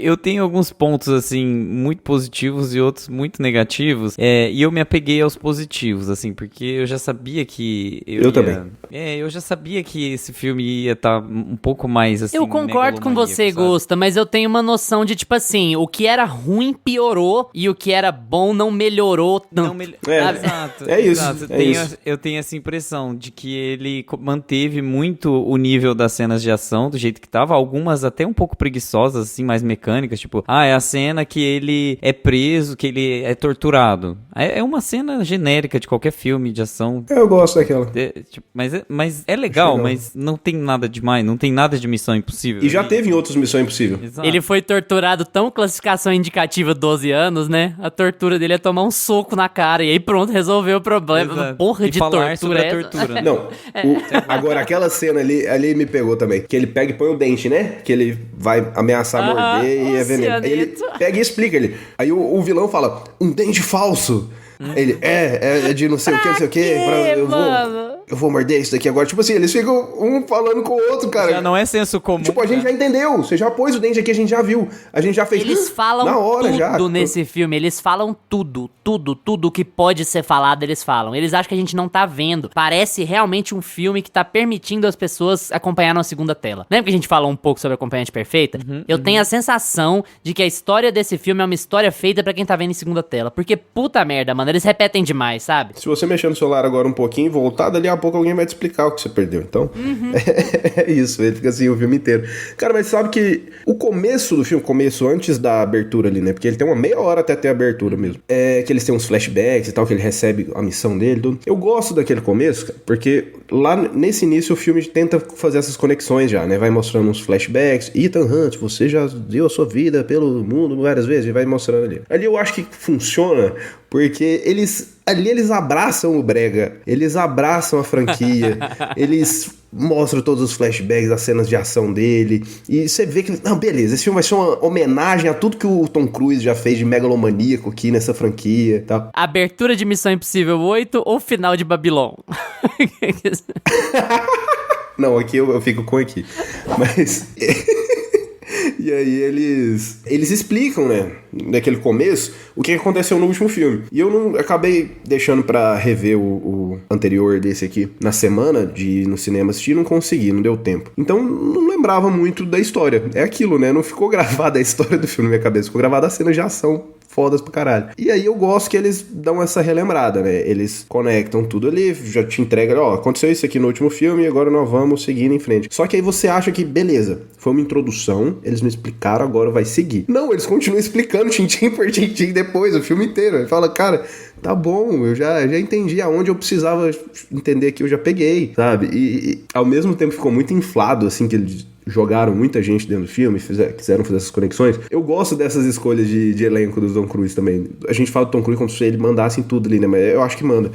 Eu tenho alguns pontos, assim, muito positivos e outros muito negativos. E eu me apeguei aos positivos, assim, porque eu já sabia que... Eu também. Eu já sabia que esse filme ia estar um pouco mais, assim, eu concordo com você, Gusta, mas eu tenho uma noção de, tipo assim, o que era ruim piorou e o que era bom não melhorou tanto. Exato. É isso. Exato. Isso. Eu tenho essa impressão de que ele manteve muito o nível das cenas de ação do jeito que tava, algumas até um pouco preguiçosas, assim, mais mecânicas, tipo, é a cena que ele é preso, que ele é torturado. É uma cena genérica de qualquer filme de ação. Eu gosto daquela. Mas é legal, mas não tem nada demais, não tem nada de Missão Impossível. E já teve em outros Missão Impossível. Exato. Ele foi torturado tão classificação indicativa 12 anos, né? A tortura dele é tomar um soco na cara e aí pronto, resolveu o problema. Exato. Porra de tortura sobre essa. a tortura. Não, agora aquela cena ali me pegou também. Que ele pega e põe o dente, né? Que ele vai ameaçar morder e é veneno. Aí ele pega e explica ele. Aí o vilão fala, um dente falso. Ele, é de não sei o que, não sei o que. Eu vou morder isso daqui agora. Tipo assim, eles ficam um falando com o outro, cara. Já não é senso comum. Tipo, a gente já entendeu. Você já pôs o dente aqui, a gente já viu. A gente já fez. Eles falam na hora, tudo já. Nesse filme. Eles falam tudo que pode ser falado, eles falam. Eles acham que a gente não tá vendo. Parece realmente um filme que tá permitindo as pessoas acompanhar na segunda tela. Lembra que a gente falou um pouco sobre Acompanhante Perfeita? Eu tenho a sensação de que a história desse filme é uma história feita pra quem tá vendo em segunda tela. Porque, puta merda, mano, eles repetem demais, sabe? Se você mexer no celular agora um pouquinho e voltar, dali a pouco alguém vai te explicar o que você perdeu. Então, é isso. Ele fica assim o filme inteiro. Cara, mas sabe que o começo do filme, antes da abertura ali, né? Porque ele tem uma meia hora até ter a abertura mesmo. É que eles têm uns flashbacks e tal, que ele recebe a missão dele. Tudo. Eu gosto daquele começo, cara, porque lá nesse início o filme tenta fazer essas conexões já, né? Vai mostrando uns flashbacks. Ethan Hunt, você já deu a sua vida pelo mundo várias vezes. E vai mostrando ali. Ali eu acho que funciona porque eles abraçam o brega, eles abraçam a franquia, eles mostram todos os flashbacks, as cenas de ação dele, e você vê que, não, beleza, esse filme vai ser uma homenagem a tudo que o Tom Cruise já fez de megalomaníaco aqui nessa franquia e tal. Abertura de Missão Impossível 8 ou final de Babylon? Não, aqui eu fico com aqui, mas... E aí eles explicam, né, naquele começo, o que aconteceu no último filme. E eu acabei deixando pra rever o anterior desse aqui na semana de ir no cinema assistir, não consegui, não deu tempo. Então não lembrava muito da história. É aquilo, né, não ficou gravada a história do filme na minha cabeça, ficou gravada a cena de ação fodas pra caralho. E aí eu gosto que eles dão essa relembrada, né? Eles conectam tudo ali, já te entregam, ó, aconteceu isso aqui no último filme e agora nós vamos seguindo em frente. Só que aí você acha que, beleza, foi uma introdução, eles não explicaram, agora vai seguir. Não, eles continuam explicando tintim por tintim depois, o filme inteiro. Ele fala, cara, tá bom, eu já entendi aonde eu precisava entender que eu já peguei, sabe? E ao mesmo tempo ficou muito inflado, assim, que eles jogaram muita gente dentro do filme, quiseram fazer essas conexões. Eu gosto dessas escolhas de elenco do Tom Cruise também. A gente fala do Tom Cruise como se ele mandasse em tudo ali, né? Mas eu acho que manda.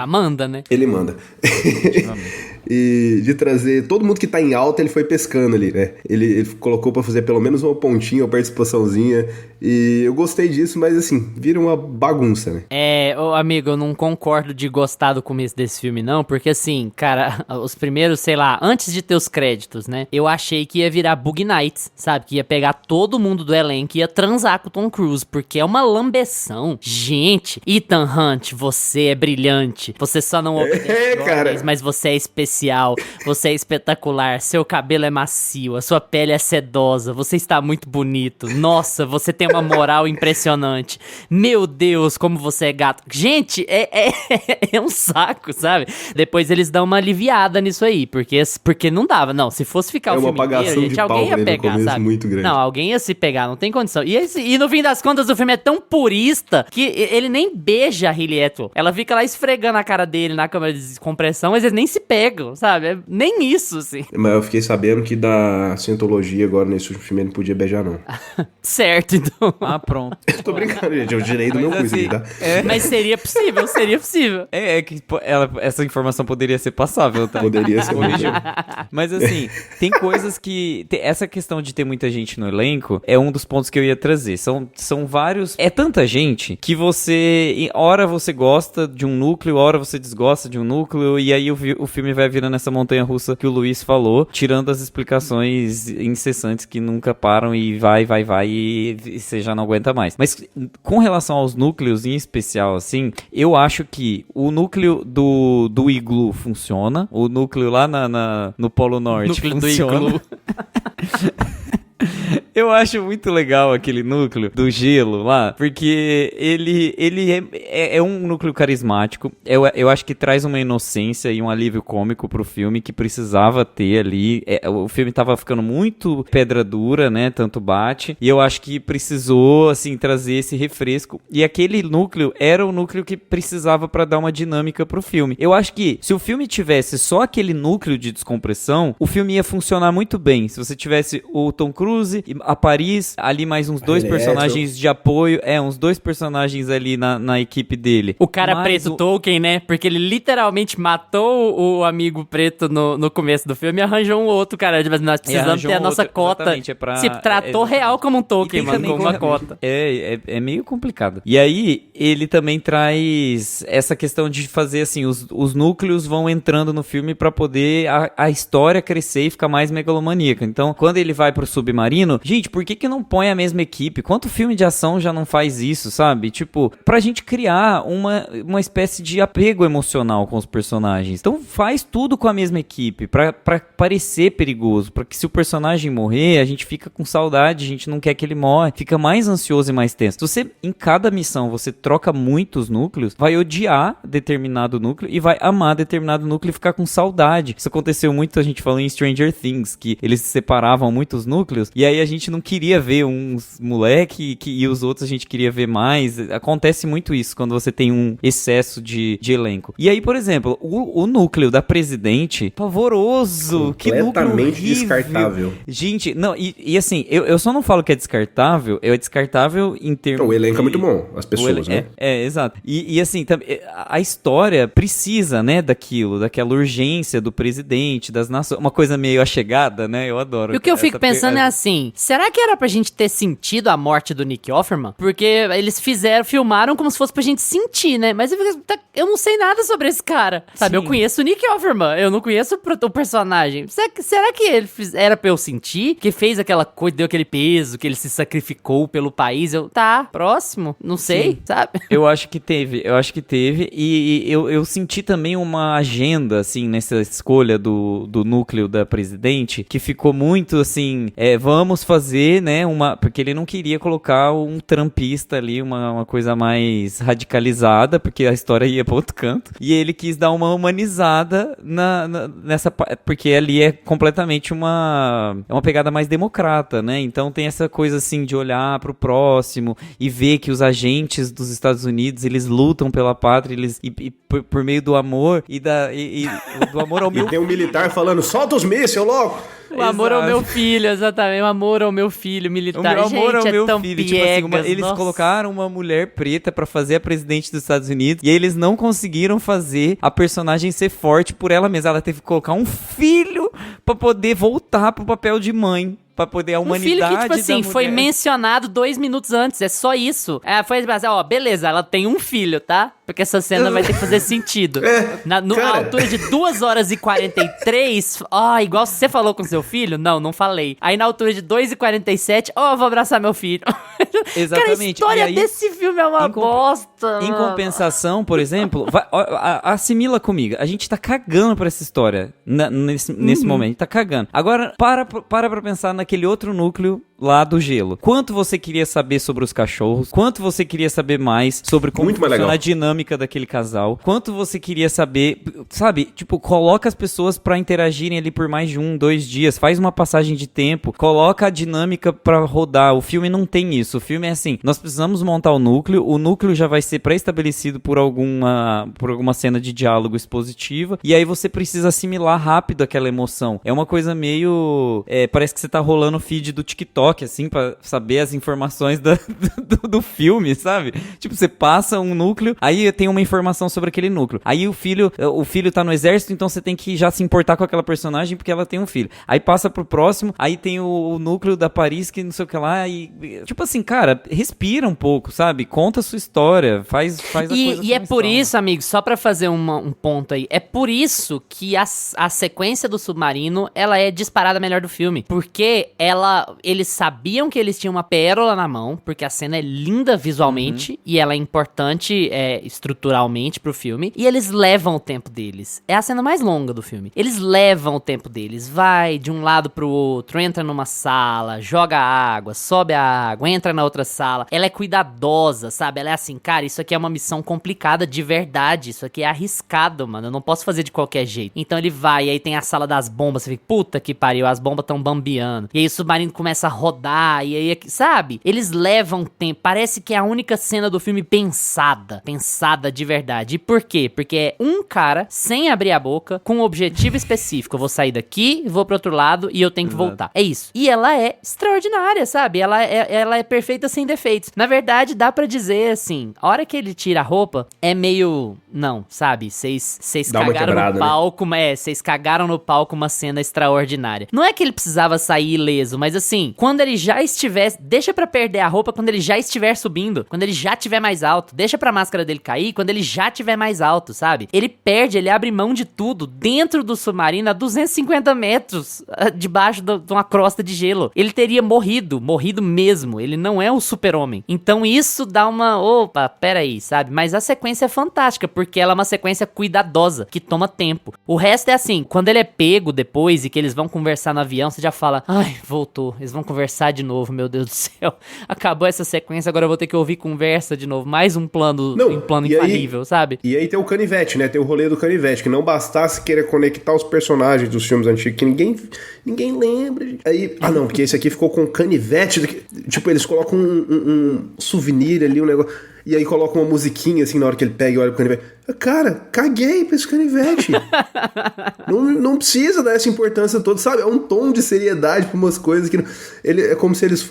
Manda, né? Ele manda. E de trazer todo mundo que tá em alta, ele foi pescando ali, né? Ele colocou pra fazer pelo menos uma pontinha, uma participaçãozinha. E eu gostei disso, mas assim, vira uma bagunça, né? Amigo, eu não concordo de gostar do começo desse filme, não, porque assim, cara, os primeiros, sei lá, antes de ter os créditos, né? Eu achei que ia virar Bug Nights, sabe? Que ia pegar todo mundo do elenco e ia transar com o Tom Cruise, porque é uma lambeção. Gente, Ethan Hunt, você é brilhante. Você só não obedece ordens, mas você é especial. Você é espetacular. Seu cabelo é macio, a sua pele é sedosa. Você está muito bonito. Nossa, você tem uma moral impressionante. Meu Deus, como você é gato. Gente, é um saco, sabe? Depois eles dão uma aliviada nisso aí, porque não dava. Não, se fosse ficar o filme inteiro, gente, alguém ia pegar, sabe? Muito grande. Não, alguém ia se pegar, não tem condição. E no fim das contas, o filme é tão purista que ele nem beija a Hayley Atwell. Ela fica lá esfregando a cara dele na câmera de compressão, mas eles nem se pegam, sabe? Nem isso, assim. Mas eu fiquei sabendo que da Scientology agora, nesse último filme, ele não podia beijar, não. Certo, então. Ah, pronto. Tô brincando, gente. Eu tirei do meu quiz aqui, tá? Mas seria possível, seria possível. Que essa informação poderia ser passável, tá? Poderia ser. Mas assim, tem coisas que... Essa questão de ter muita gente no elenco é um dos pontos que eu ia trazer. São vários... É tanta gente que hora você gosta de um núcleo, hora você desgosta de um núcleo, e aí o filme vai virando essa montanha-russa que o Luiz falou, tirando as explicações incessantes que nunca param e vai, e você já não aguenta mais. Mas com relação aos núcleos em especial, assim, eu acho que o núcleo do Igloo funciona, o núcleo lá no Polo Norte núcleo funciona. Do Igloo. Eu acho muito legal aquele núcleo do gelo lá, porque ele é um núcleo carismático. Eu acho que traz uma inocência e um alívio cômico pro filme que precisava ter ali. O filme tava ficando muito pedra dura, né? Tanto bate. E eu acho que precisou, assim, trazer esse refresco. E aquele núcleo era o núcleo que precisava pra dar uma dinâmica pro filme. Eu acho que se o filme tivesse só aquele núcleo de descompressão, o filme ia funcionar muito bem. Se você tivesse o Tom Cruise, a Paris, ali mais uns dois personagens de apoio, uns dois personagens ali na equipe dele. O cara preto Tolkien, né? Porque ele literalmente matou o amigo preto no começo do filme e arranjou um outro cara. Mas nós precisamos ter a nossa cota. Se tratou real como um Tolkien, mano, como uma cota. É meio complicado. E aí, ele também traz essa questão de fazer assim, os núcleos vão entrando no filme pra poder a história crescer e ficar mais megalomaníaca. Então, quando ele vai pro submarino, gente, por que não põe a mesma equipe? Quanto filme de ação já não faz isso, sabe? Tipo, pra gente criar uma espécie de apego emocional com os personagens. Então faz tudo com a mesma equipe, pra parecer perigoso, pra que se o personagem morrer, a gente fica com saudade, a gente não quer que ele morra, fica mais ansioso e mais tenso. Se você, em cada missão, você troca muitos núcleos, vai odiar determinado núcleo e vai amar determinado núcleo e ficar com saudade. Isso aconteceu muito, a gente falou em Stranger Things, que eles separavam muitos núcleos, e aí a gente não queria ver uns moleque e os outros a gente queria ver mais. Acontece muito isso quando você tem um excesso de elenco. E aí, por exemplo, o núcleo da Presidente, pavoroso, que núcleo completamente descartável. Gente, não, e assim, eu só não falo que é descartável em termos... O elenco é muito bom, as pessoas, né? Exato. E assim, a história precisa, né, daquela urgência do presidente, das nações, uma coisa meio achegada, né? Eu adoro. E o que eu fico pensando é assim, será que era pra gente ter sentido a morte do Nick Offerman? Porque eles filmaram como se fosse pra gente sentir, né? Mas eu não sei nada sobre esse cara, sabe? Sim. Eu conheço o Nick Offerman, eu não conheço o personagem. Será que ele era pra eu sentir? Que fez aquela coisa, deu aquele peso, que ele se sacrificou pelo país? Próximo, não sei, sabe? Eu acho que teve, e eu senti também uma agenda, assim, nessa escolha do núcleo da Presidente, que ficou muito, assim, vamos fazer fazer, né, porque ele não queria colocar um trampista ali, uma coisa mais radicalizada, porque a história ia pra outro canto. E ele quis dar uma humanizada nessa, porque ali é completamente uma pegada mais democrata, né? Então tem essa coisa assim de olhar pro próximo e ver que os agentes dos Estados Unidos, eles lutam pela pátria, por meio do amor e do amor ao meu. E tem um militar falando, solta os mísseis, logo! O amor ao meu filho, exatamente. O amor ao meu filho militar. O amor ao Gente, meu é tão filho. piegas, Tipo assim, eles colocaram uma mulher preta pra fazer a presidente dos Estados Unidos e eles não conseguiram fazer a personagem ser forte por ela mesma. Ela teve que colocar um filho pra poder voltar pro papel de mãe. Pra poder a humanidade filho que, tipo assim, foi mulher. mencionado 2 minutos antes. É só isso. Foi assim, ó, beleza, ela tem um filho, tá? Porque essa cena vai ter que fazer sentido. Na altura de 2 horas e 43, igual você falou com seu filho? Não falei. Aí na altura de 2h47, eu vou abraçar meu filho. Exatamente. Cara, a história aí, desse filme é uma bosta. Em compensação, por exemplo, assimila comigo. A gente tá cagando pra essa história nesse momento. A gente tá cagando. Agora, para pensar naquele outro núcleo lá do gelo. Quanto você queria saber sobre os cachorros? Quanto você queria saber mais sobre como funciona a dinâmica daquele casal? Quanto você queria saber, sabe? Tipo, coloca as pessoas pra interagirem ali por mais de 1-2 dias. Faz uma passagem de tempo. Coloca a dinâmica pra rodar. O filme não tem isso. O filme é assim, nós precisamos montar o núcleo já vai ser pré-estabelecido por alguma cena de diálogo expositiva, e aí você precisa assimilar rápido aquela emoção. É uma coisa meio... parece que você tá rolando o feed do TikTok, assim, pra saber as informações do filme, sabe? Tipo, você passa um núcleo, aí tem uma informação sobre aquele núcleo. Aí o filho tá no exército, então você tem que já se importar com aquela personagem porque ela tem um filho. Aí passa pro próximo, aí tem o núcleo da Paris, que não sei o que lá, e... Tipo assim, cara, respira um pouco, sabe? Conta a sua história, faz a coisa. E é por isso, amigo, só pra fazer um ponto aí, é por isso que a sequência do submarino, ela é disparada melhor do filme. Porque eles sabiam que eles tinham uma pérola na mão, porque a cena é linda visualmente, e ela é importante estruturalmente pro filme, e eles levam o tempo deles. É a cena mais longa do filme. Eles levam o tempo deles, vai de um lado pro outro, entra numa sala, joga água, sobe a água, entra na outra sala. Ela é cuidadosa, sabe? Ela é assim, cara, isso aqui é uma missão complicada de verdade, isso aqui é arriscado, mano, eu não posso fazer de qualquer jeito. Então ele vai, e aí tem a sala das bombas, você fica, puta que pariu, as bombas tão bambeando. E aí o submarino começa a rodar, e aí, sabe? Eles levam tempo, parece que é a única cena do filme pensada de verdade. E por quê? Porque é um cara, sem abrir a boca, com um objetivo específico. Eu vou sair daqui, vou pro outro lado, e eu tenho que voltar. É isso. E ela é extraordinária, sabe? Ela é perfeita sem defeitos. Na verdade, dá pra dizer assim, a hora que ele tira a roupa, é meio... Não, sabe? Vocês cagaram no palco, né? Vocês cagaram no palco uma cena extraordinária. Não é que ele precisava sair ileso, mas assim, quando ele já estiver... Deixa pra perder a roupa quando ele já estiver subindo, quando ele já estiver mais alto. Deixa pra máscara dele cair quando ele já estiver mais alto, sabe? Ele abre mão de tudo dentro do submarino a 250 metros debaixo de uma crosta de gelo. Ele teria morrido mesmo. Ele não é o super-homem. Então isso dá uma... Opa, peraí, sabe? Mas a sequência é fantástica, porque ela é uma sequência cuidadosa, que toma tempo. O resto é assim, quando ele é pego depois e que eles vão conversar no avião, você já fala, ai, voltou, eles vão conversar de novo, meu Deus do céu. Acabou essa sequência, agora eu vou ter que ouvir conversa de novo. Mais um plano infalível, sabe? E aí tem o canivete, né? Tem o rolê do canivete, que não bastasse querer conectar os personagens dos filmes antigos, que ninguém lembra. Aí, não, porque esse aqui ficou com canivete, tipo, eles colocam um souvenir ali, um negócio, e aí colocam uma musiquinha assim na hora que ele pega e olha pro canivete. Cara, caguei pra esse canivete. não precisa dar essa importância toda, sabe? É um tom de seriedade pra umas coisas que... é como se eles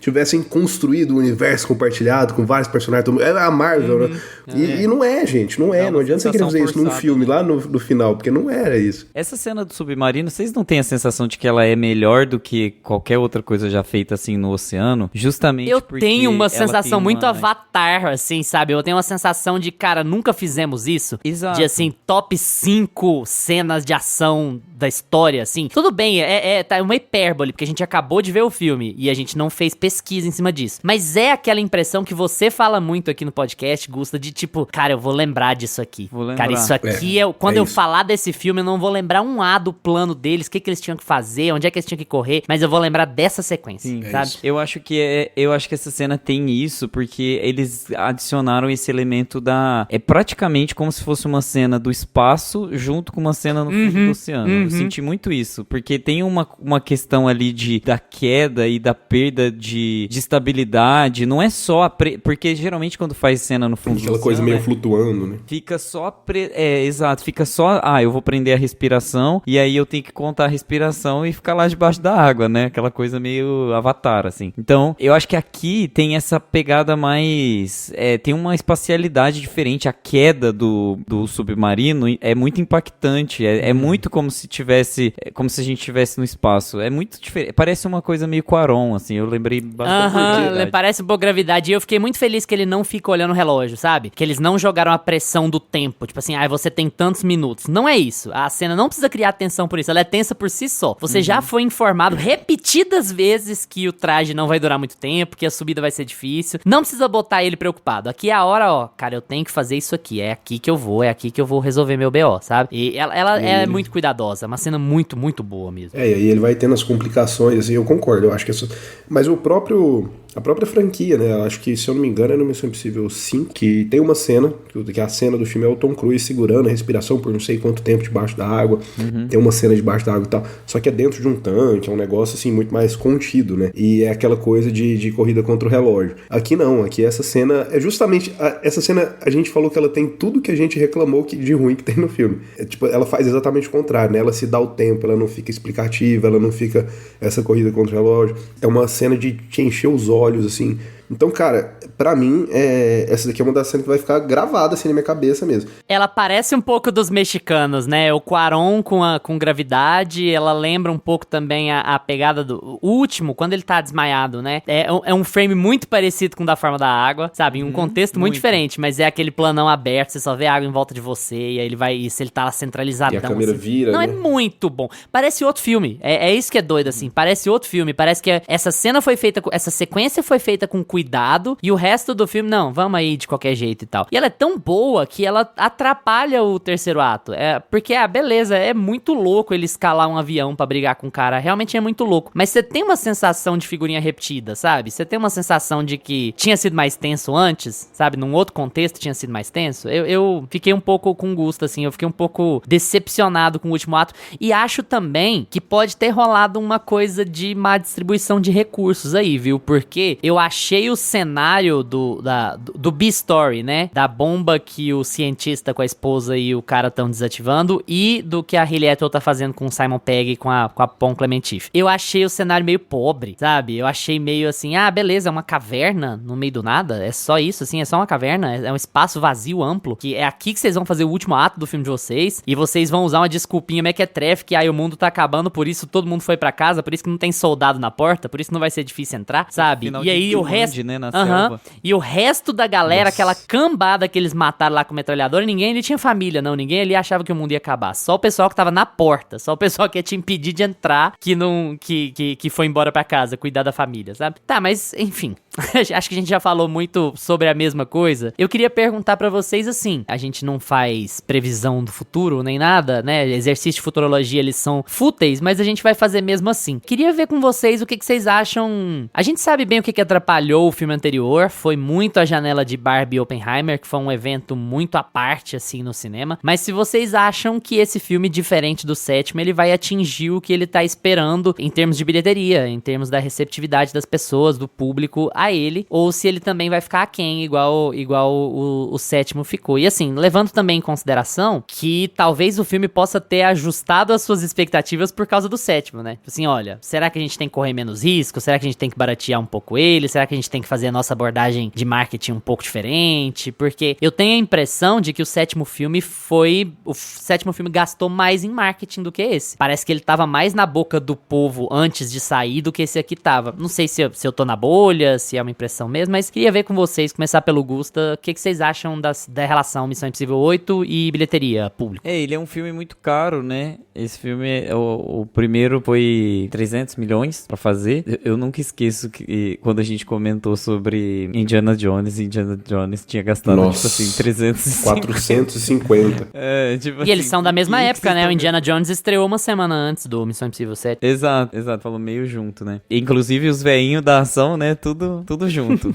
tivessem construído um universo compartilhado com vários personagens. É a Marvel, né? E não é, gente. Não adianta você querer fazer isso num filme, lá no final, porque não era isso. Essa cena do submarino, vocês não têm a sensação de que ela é melhor do que qualquer outra coisa já feita assim no oceano? Justamente porque... Eu tenho uma sensação muito Avatar, assim, sabe? Eu tenho uma sensação de, cara, nunca fizemos isso? Exato. De, assim, top 5 cenas de ação da história, assim. Tudo bem, tá uma hipérbole, porque a gente acabou de ver o filme e a gente não fez pesquisa em cima disso. Mas é aquela impressão que você fala muito aqui no podcast, Gusta, de tipo, cara, eu vou lembrar disso aqui. Vou lembrar. Cara, isso aqui quando eu isso. falar desse filme, eu não vou lembrar um A do plano deles, o que eles tinham que fazer, onde é que eles tinham que correr, mas eu vou lembrar dessa sequência, sabe? isso. Eu acho que essa cena tem isso, porque eles adicionaram esse elemento é praticamente como se fosse uma cena do espaço junto com uma cena no fundo do oceano. Eu senti muito isso, porque tem uma questão ali da queda e da perda de estabilidade, não é só porque geralmente quando faz cena no fundo do Aquela oceano, coisa meio flutuando, né? fica só exato, fica só, eu vou prender a respiração e aí eu tenho que contar a respiração e ficar lá debaixo da água, né? Aquela coisa meio Avatar, assim. Então, eu acho que aqui tem essa pegada mais, tem uma espacialidade diferente, a queda do submarino é muito impactante, é muito como se a gente estivesse no espaço, é muito diferente, parece uma coisa meio Quaron, assim, eu lembrei bastante. Parece um pouco Gravidade, e eu fiquei muito feliz que ele não fica olhando o relógio, sabe? Que eles não jogaram a pressão do tempo, tipo assim, você tem tantos minutos. Não é isso, a cena não precisa criar tensão por isso, ela é tensa por si só. Você já foi informado repetidas vezes que o traje não vai durar muito tempo, que a subida vai ser difícil, não precisa botar ele preocupado. Aqui é a hora, cara, eu tenho que fazer isso aqui, é aqui que eu vou resolver meu BO, sabe? E ela é muito cuidadosa, é uma cena muito, muito boa mesmo. E aí ele vai tendo as complicações, assim, eu concordo, eu acho que mas a própria franquia, né, eu acho que, se eu não me engano, é no Missão Impossível 5, que tem uma cena, que a cena do filme é o Tom Cruise segurando a respiração por não sei quanto tempo debaixo da água, tem uma cena debaixo da água e tal, só que é dentro de um tanque, é um negócio, assim, muito mais contido, né, e é aquela coisa de corrida contra o relógio. Aqui não, aqui essa cena, é justamente, essa cena, a gente falou que ela tem tudo que a gente reclamou de ruim que tem no filme. Tipo, ela faz exatamente o contrário, né, ela se dá o tempo, ela não fica explicativa, ela não fica essa corrida contra o relógio, é uma cena de te encher os olhos, assim. Então, cara, pra mim, essa daqui é uma das cenas que vai ficar gravada assim na minha cabeça mesmo. Ela parece um pouco dos mexicanos, né? O Cuarón com Gravidade, ela lembra um pouco também a pegada do último, quando ele tá desmaiado, né? É um frame muito parecido com o da Forma da Água, sabe? Em um contexto muito diferente, mas é aquele planão aberto, você só vê água em volta de você, e aí ele vai, e se ele tá lá centralizado. E a câmera vira, não, né? É muito bom. Parece outro filme. É isso que é doido, assim. Parece outro filme. Parece que essa cena foi feita, essa sequência foi feita com cuidado, e o resto do filme, não, vamos aí de qualquer jeito e tal. E ela é tão boa que ela atrapalha o terceiro ato. Porque, beleza, é muito louco ele escalar um avião pra brigar com o cara. Realmente é muito louco. Mas você tem uma sensação de figurinha repetida, sabe? Você tem uma sensação de que tinha sido mais tenso antes, sabe? Num outro contexto tinha sido mais tenso. Eu fiquei um pouco com gosto, assim. Eu fiquei um pouco decepcionado com o último ato. E acho também que pode ter rolado uma coisa de má distribuição de recursos aí, viu? Porque eu achei o cenário do B-Story, né? Da bomba que o cientista com a esposa e o cara estão desativando, e do que a Hayley Atwell tá fazendo com o Simon Pegg e com a Pom Klementif. Eu achei o cenário meio pobre, sabe? Eu achei meio assim, beleza, é uma caverna no meio do nada, é só isso, assim, é só uma caverna, é um espaço vazio, amplo, que é aqui que vocês vão fazer o último ato do filme de vocês, e vocês vão usar uma desculpinha mequetrefe, que o mundo tá acabando, por isso todo mundo foi pra casa, por isso que não tem soldado na porta, por isso não vai ser difícil entrar, sabe? E aí o resto... né, na selva. E o resto da galera, aquela cambada que eles mataram lá com o metralhador, ninguém ali tinha família, não. Ninguém ali achava que o mundo ia acabar. Só o pessoal que tava na porta. Só o pessoal que ia te impedir de entrar, que foi embora pra casa, cuidar da família, sabe? Tá, mas, enfim. Acho que a gente já falou muito sobre a mesma coisa. Eu queria perguntar pra vocês assim, a gente não faz previsão do futuro, nem nada, né? Exercício de futurologia, eles são fúteis, mas a gente vai fazer mesmo assim. Queria ver com vocês o que vocês acham. A gente sabe bem o que atrapalhou o filme anterior, foi muito a janela de Barbie e Oppenheimer, que foi um evento muito à parte, assim, no cinema. Mas se vocês acham que esse filme, diferente do sétimo, ele vai atingir o que ele tá esperando em termos de bilheteria, em termos da receptividade das pessoas, do público a ele, ou se ele também vai ficar aquém, igual o sétimo ficou. E assim, levando também em consideração que talvez o filme possa ter ajustado as suas expectativas por causa do sétimo, né? Assim, olha, será que a gente tem que correr menos risco? Será que a gente tem que baratear um pouco ele? Será que a gente tem que fazer a nossa abordagem de marketing um pouco diferente? Porque eu tenho a impressão de que o sétimo filme gastou mais em marketing do que esse. Parece que ele tava mais na boca do povo antes de sair do que esse aqui tava. Não sei se eu tô na bolha, se se é uma impressão mesmo, mas queria ver com vocês, começar pelo Gusta, o que vocês acham da relação Missão Impossível 8 e bilheteria pública? Ele é um filme muito caro, né? Esse filme, o primeiro foi 300 milhões pra fazer. Eu nunca esqueço que quando a gente comentou sobre Indiana Jones tinha gastado, tipo assim, 450. Tipo e assim, eles são da mesma época, né? O Indiana Jones estreou uma semana antes do Missão Impossível 7. Exato, falou meio junto, né? Inclusive os veinhos da ação, né? Tudo junto.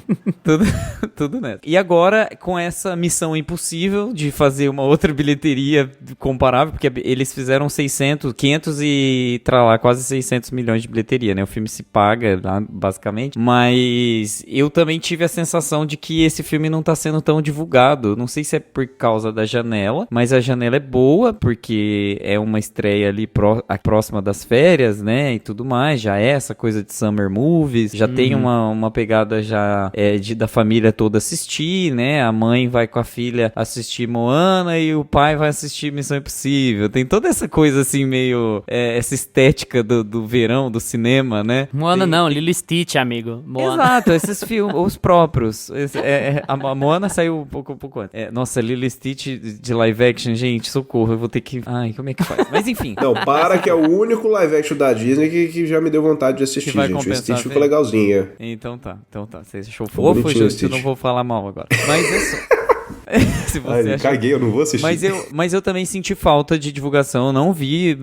tudo nessa. E agora, com essa missão impossível de fazer uma outra bilheteria comparável, porque eles fizeram 500 e quase 600 milhões de bilheteria, né? O filme se paga, basicamente. Mas eu também tive a sensação de que esse filme não tá sendo tão divulgado. Não sei se é por causa da janela, mas a janela é boa, porque é uma estreia ali próxima das férias, né? E tudo mais. Já é essa coisa de summer movies. Já tem uma pegada já da família toda assistir, né? A mãe vai com a filha assistir Moana e o pai vai assistir Missão Impossível. Tem toda essa coisa assim, meio... essa estética do verão, do cinema, né? Moana não, Lilo e Stitch, amigo. Moana. Exato, esses filmes, os próprios. A Moana saiu um pouco antes. Nossa, Lilo e Stitch de live action, gente, socorro, eu vou ter que... Ai, como é que faz? Mas enfim. Não, que é o único live action da Disney que já me deu vontade de assistir, gente. O Stitch ficou legalzinho. Então tá. Você achou fofo, eu não vou falar mal agora. Mas é só... Se você achar... Caguei, eu não vou assistir. Mas eu também senti falta de divulgação. Eu não vi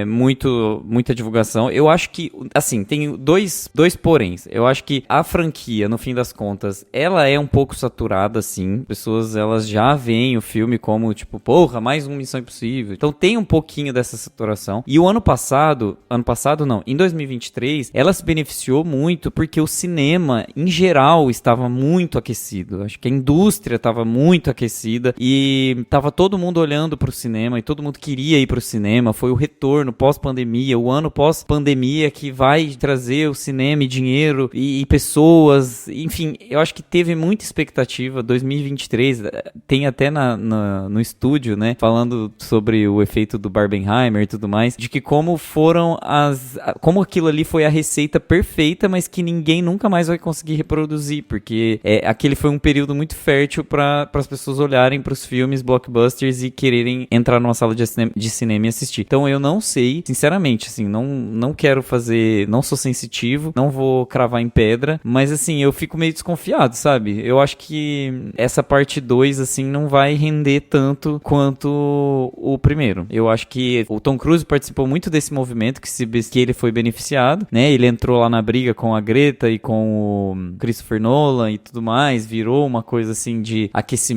muita divulgação. Eu acho que, assim, tem dois poréns. Eu acho que a franquia, no fim das contas, ela é um pouco saturada, assim. Pessoas, elas já veem o filme como, tipo, porra, mais uma Missão Impossível. Então tem um pouquinho dessa saturação. E o ano passado não, em 2023, ela se beneficiou muito porque o cinema, em geral, estava muito aquecido. Acho que a indústria estava muito aquecida e tava todo mundo olhando pro cinema e todo mundo queria ir pro cinema. Foi o retorno pós-pandemia, o ano pós-pandemia que vai trazer o cinema e dinheiro e pessoas, enfim, eu acho que teve muita expectativa. 2023 tem até no estúdio, né, falando sobre o efeito do Barbenheimer e tudo mais, de que como aquilo ali foi a receita perfeita, mas que ninguém nunca mais vai conseguir reproduzir, porque aquele foi um período muito fértil para as pessoas olharem para os filmes blockbusters e quererem entrar numa sala de cinema e assistir. Então eu não sei, sinceramente, assim, não quero fazer, não sou sensitivo, não vou cravar em pedra, mas assim, eu fico meio desconfiado, sabe? Eu acho que essa parte 2, assim, não vai render tanto quanto o primeiro. Eu acho que o Tom Cruise participou muito desse movimento, que ele foi beneficiado, né? Ele entrou lá na briga com a Greta e com o Christopher Nolan e tudo mais, virou uma coisa assim de aquecimento.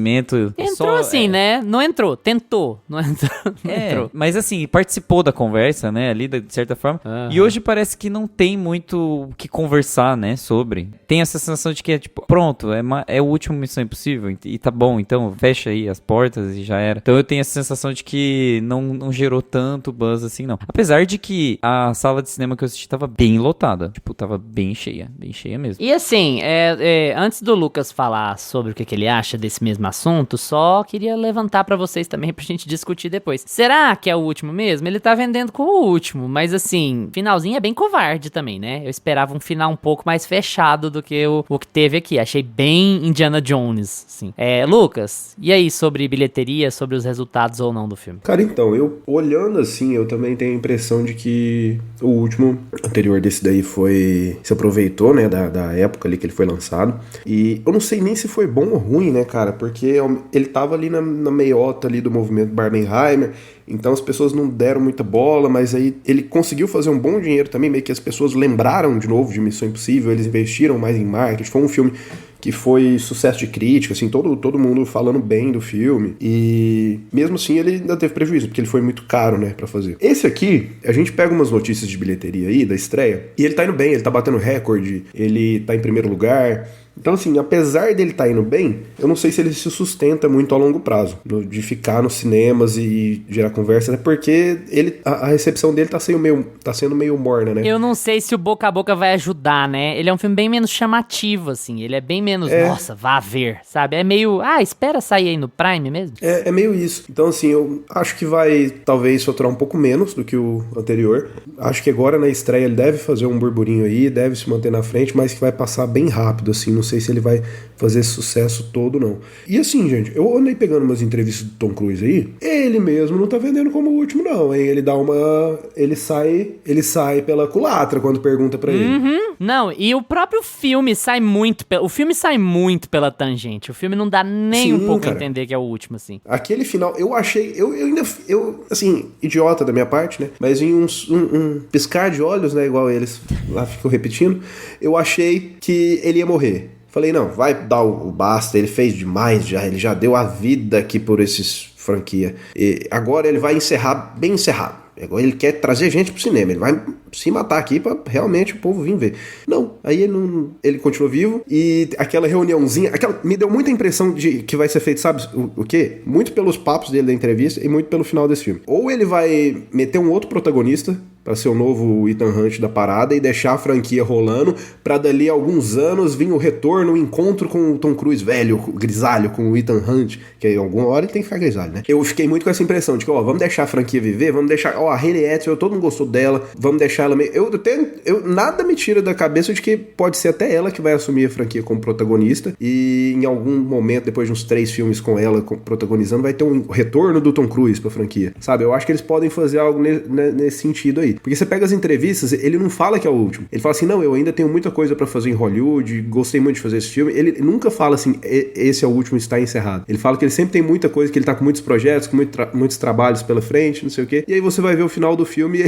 Entrou assim, né? Não entrou, tentou. Não entrou. Mas assim, participou da conversa, né? Ali, de certa forma. Uhum. E hoje parece que não tem muito o que conversar, né? Sobre. Tem essa sensação de que é tipo, pronto, é o último Missão Impossível e tá bom, então fecha aí as portas e já era. Então eu tenho essa sensação de que não gerou tanto buzz assim, não. Apesar de que a sala de cinema que eu assisti tava bem lotada. Tipo, tava bem cheia mesmo. E assim, antes do Lucas falar sobre o que ele acha desse mesmo assunto, só queria levantar pra vocês também pra gente discutir depois. Será que é o último mesmo? Ele tá vendendo como o último, mas assim, finalzinho é bem covarde também, né? Eu esperava um final um pouco mais fechado do que o que teve aqui. Achei bem Indiana Jones, assim. Lucas, e aí sobre bilheteria, sobre os resultados ou não do filme? Cara, então, eu olhando assim, eu também tenho a impressão de que o último anterior desse daí se aproveitou, né, da época ali que ele foi lançado. E eu não sei nem se foi bom ou ruim, né, cara, porque ele tava ali na meiota ali do movimento Barbenheimer, então as pessoas não deram muita bola, mas aí ele conseguiu fazer um bom dinheiro também, meio que as pessoas lembraram de novo de Missão Impossível, eles investiram mais em marketing, foi um filme que foi sucesso de crítica, assim, todo mundo falando bem do filme, e mesmo assim ele ainda teve prejuízo, porque ele foi muito caro, né, pra fazer. Esse aqui, a gente pega umas notícias de bilheteria aí, da estreia, e ele tá indo bem, ele tá batendo recorde, ele tá em primeiro lugar, Então, assim, apesar dele estar indo bem, eu não sei se ele se sustenta muito a longo prazo, de ficar nos cinemas e gerar conversa, né? Porque a recepção dele tá sendo meio morna, né? Eu não sei se o boca a boca vai ajudar, né? Ele é um filme bem menos chamativo, assim. Ele é bem menos, nossa, vá ver, sabe? É meio, espera sair aí no Prime mesmo. É meio isso. Então, assim, eu acho que vai, talvez, faturar um pouco menos do que o anterior. Acho que agora, na estreia, ele deve fazer um burburinho aí, deve se manter na frente, mas que vai passar bem rápido, assim. Não sei se ele vai fazer esse sucesso todo, não. E assim, gente, eu andei pegando umas entrevistas do Tom Cruise aí, ele mesmo não tá vendendo como o último, não, hein? Ele sai pela culatra quando pergunta pra ele. Não, e o próprio filme sai muito pela tangente. O filme não dá nem um pouco a entender que é o último, assim. Aquele final, eu achei, assim, idiota da minha parte, né? Mas em um piscar de olhos, né? Igual eles lá ficam repetindo, eu achei que ele ia morrer. Falei, não, vai dar o basta, ele fez demais já, ele já deu a vida aqui por esses franquia. E agora ele vai encerrar bem encerrado. Agora ele quer trazer gente pro cinema, ele vai se matar aqui pra realmente o povo vir ver. Não, aí ele continua vivo e aquela reuniãozinha, me deu muita impressão de que vai ser feito, sabe o quê? Muito pelos papos dele da entrevista e muito pelo final desse filme. Ou ele vai meter um outro protagonista pra ser o novo Ethan Hunt da parada e deixar a franquia rolando pra dali a alguns anos vir o retorno, o encontro com o Tom Cruise velho, grisalho, com o Ethan Hunt, que em alguma hora ele tem que ficar grisalho, né? Eu fiquei muito com essa impressão de que, vamos deixar a franquia viver, vamos deixar, a Hayley Atwell, todo mundo gostou dela, vamos deixar ela meio... nada me tira da cabeça de que pode ser até ela que vai assumir a franquia como protagonista e em algum momento, depois de uns 3 filmes com ela protagonizando, vai ter um retorno do Tom Cruise pra franquia, sabe? Eu acho que eles podem fazer algo nesse sentido aí. Porque você pega as entrevistas, ele não fala que é o último. Ele fala assim, não, eu ainda tenho muita coisa pra fazer em Hollywood, gostei muito de fazer esse filme. Ele nunca fala assim, esse é o último, está encerrado. Ele fala que ele sempre tem muita coisa, que ele tá com muitos projetos, com muitos trabalhos pela frente, não sei o quê. E aí você vai ver o final do filme,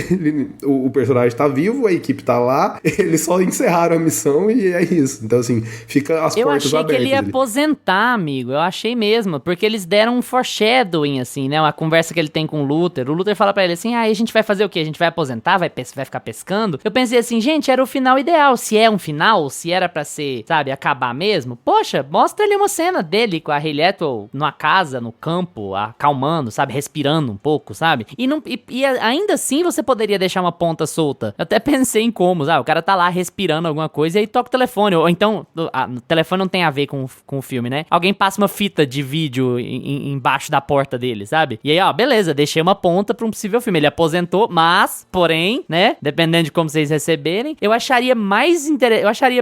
o personagem tá vivo, a equipe tá lá, eles só encerraram a missão e é isso. Então, assim, fica as portas abertas. Eu achei que ele ia aposentar, amigo. Eu achei mesmo, porque eles deram um foreshadowing, assim, né? Uma conversa que ele tem com o Luther. O Luther fala pra ele assim, a gente vai fazer o quê? A gente vai aposentar? Vai ficar pescando? Eu pensei assim, gente, era o final ideal. Se é um final, se era pra ser, sabe, acabar mesmo, poxa, mostra ali uma cena dele com a Hayley Atwell numa casa, no campo, acalmando, sabe, respirando um pouco, sabe? E ainda assim você poderia deixar uma ponta solta. Eu até pensei em como, sabe? O cara tá lá respirando alguma coisa e aí toca o telefone. Ou então, o telefone não tem a ver com o filme, né? Alguém passa uma fita de vídeo embaixo da porta dele, sabe? E aí, beleza, deixei uma ponta pra um possível filme. Ele aposentou, mas, porém, né? Dependendo de como vocês receberem, eu acharia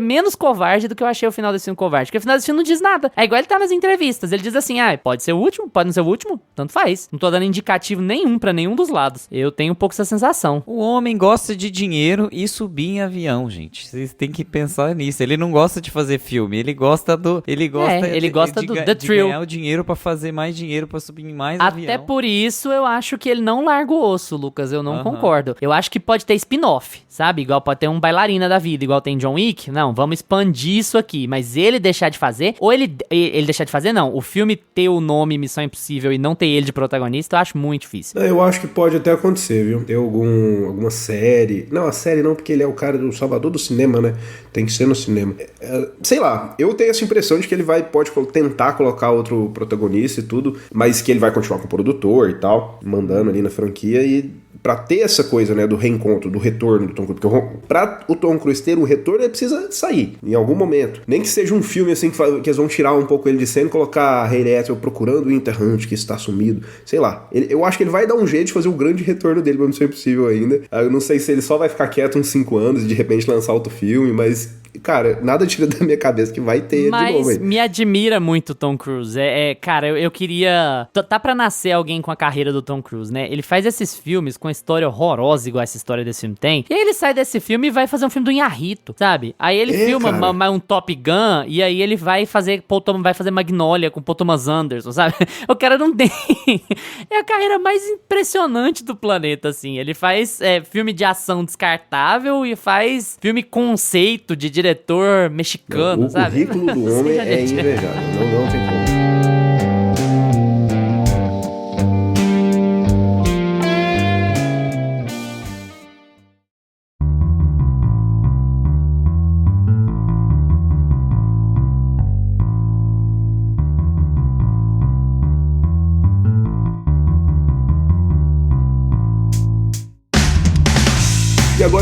menos covarde do que eu achei o final desse filme covarde. Porque o final desse filme não diz nada. É igual ele tá nas entrevistas. Ele diz assim, pode ser o último, pode não ser o último, tanto faz. Não tô dando indicativo nenhum pra nenhum dos lados. Eu tenho um pouco essa sensação. O homem gosta de dinheiro e subir em avião, gente. Vocês têm que pensar nisso. Ele não gosta de fazer filme, ele gosta do The Thrill. Ganhar o dinheiro pra fazer mais dinheiro, pra subir em mais avião. Até por isso eu acho que ele não larga o osso, Lucas. Eu não concordo. Eu acho que pode ter spin-off, sabe? Igual pode ter um bailarina da vida, igual tem John Wick. Não, vamos expandir isso aqui. Mas ele deixar de fazer, ou ele deixar de fazer, não. O filme ter o nome Missão Impossível e não ter ele de protagonista, eu acho muito difícil. Eu acho que pode até acontecer, viu? Ter alguma série. Não, a série não, porque ele é o cara do salvador do cinema, né? Tem que ser no cinema. Sei lá, eu tenho essa impressão de que ele pode tentar colocar outro protagonista e tudo, mas que ele vai continuar com o produtor e tal, mandando ali na franquia e pra ter essa coisa, né, do reencontro, do retorno do Tom Cruise, porque pra o Tom Cruise ter um retorno, ele precisa sair, em algum momento. Nem que seja um filme, assim, que eles vão tirar um pouco ele de cena e colocar a Hayley Atwell procurando o Ethan Hunt, que está sumido, sei lá. Eu acho que ele vai dar um jeito de fazer o grande retorno dele, pra Missão Impossível ainda. Eu não sei se ele só vai ficar quieto uns 5 anos e de repente lançar outro filme, mas... Cara, nada tira da minha cabeça que vai ter mas de novo aí. Me admira muito o Tom Cruise. Cara, eu queria... Tá pra nascer alguém com a carreira do Tom Cruise, né? Ele faz esses filmes com história horrorosa, igual essa história desse filme tem. E aí ele sai desse filme e vai fazer um filme do Inharrito, sabe? Aí ele filma um Top Gun e aí ele vai fazer Magnolia com Paul Thomas Anderson, sabe? O cara não tem... É a carreira mais impressionante do planeta, assim. Ele faz filme de ação descartável e faz filme conceito de diretor mexicano, sabe? O currículo do homem é invejável. Não tem como.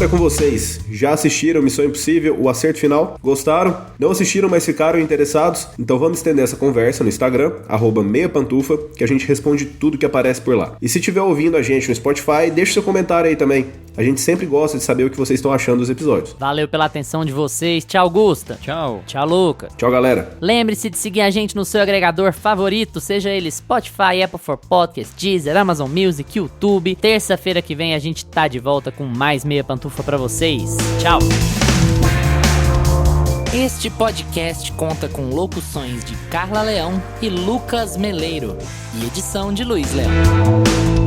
agora é com vocês. Já assistiram Missão Impossível, o acerto final? Gostaram? Não assistiram, mas ficaram interessados? Então vamos estender essa conversa no Instagram, @meiapantufa, que a gente responde tudo que aparece por lá. E se estiver ouvindo a gente no Spotify, deixa seu comentário aí também. A gente sempre gosta de saber o que vocês estão achando dos episódios. Valeu pela atenção de vocês. Tchau, Gusta. Tchau. Tchau, Luca. Tchau, galera. Lembre-se de seguir a gente no seu agregador favorito, seja ele Spotify, Apple for Podcast, Deezer, Amazon Music, YouTube. Terça-feira que vem a gente tá de volta com mais Meia Pantufa pra vocês. Tchau. Este podcast conta com locuções de Carla Leão e Lucas Meleiro e edição de Luiz Leão.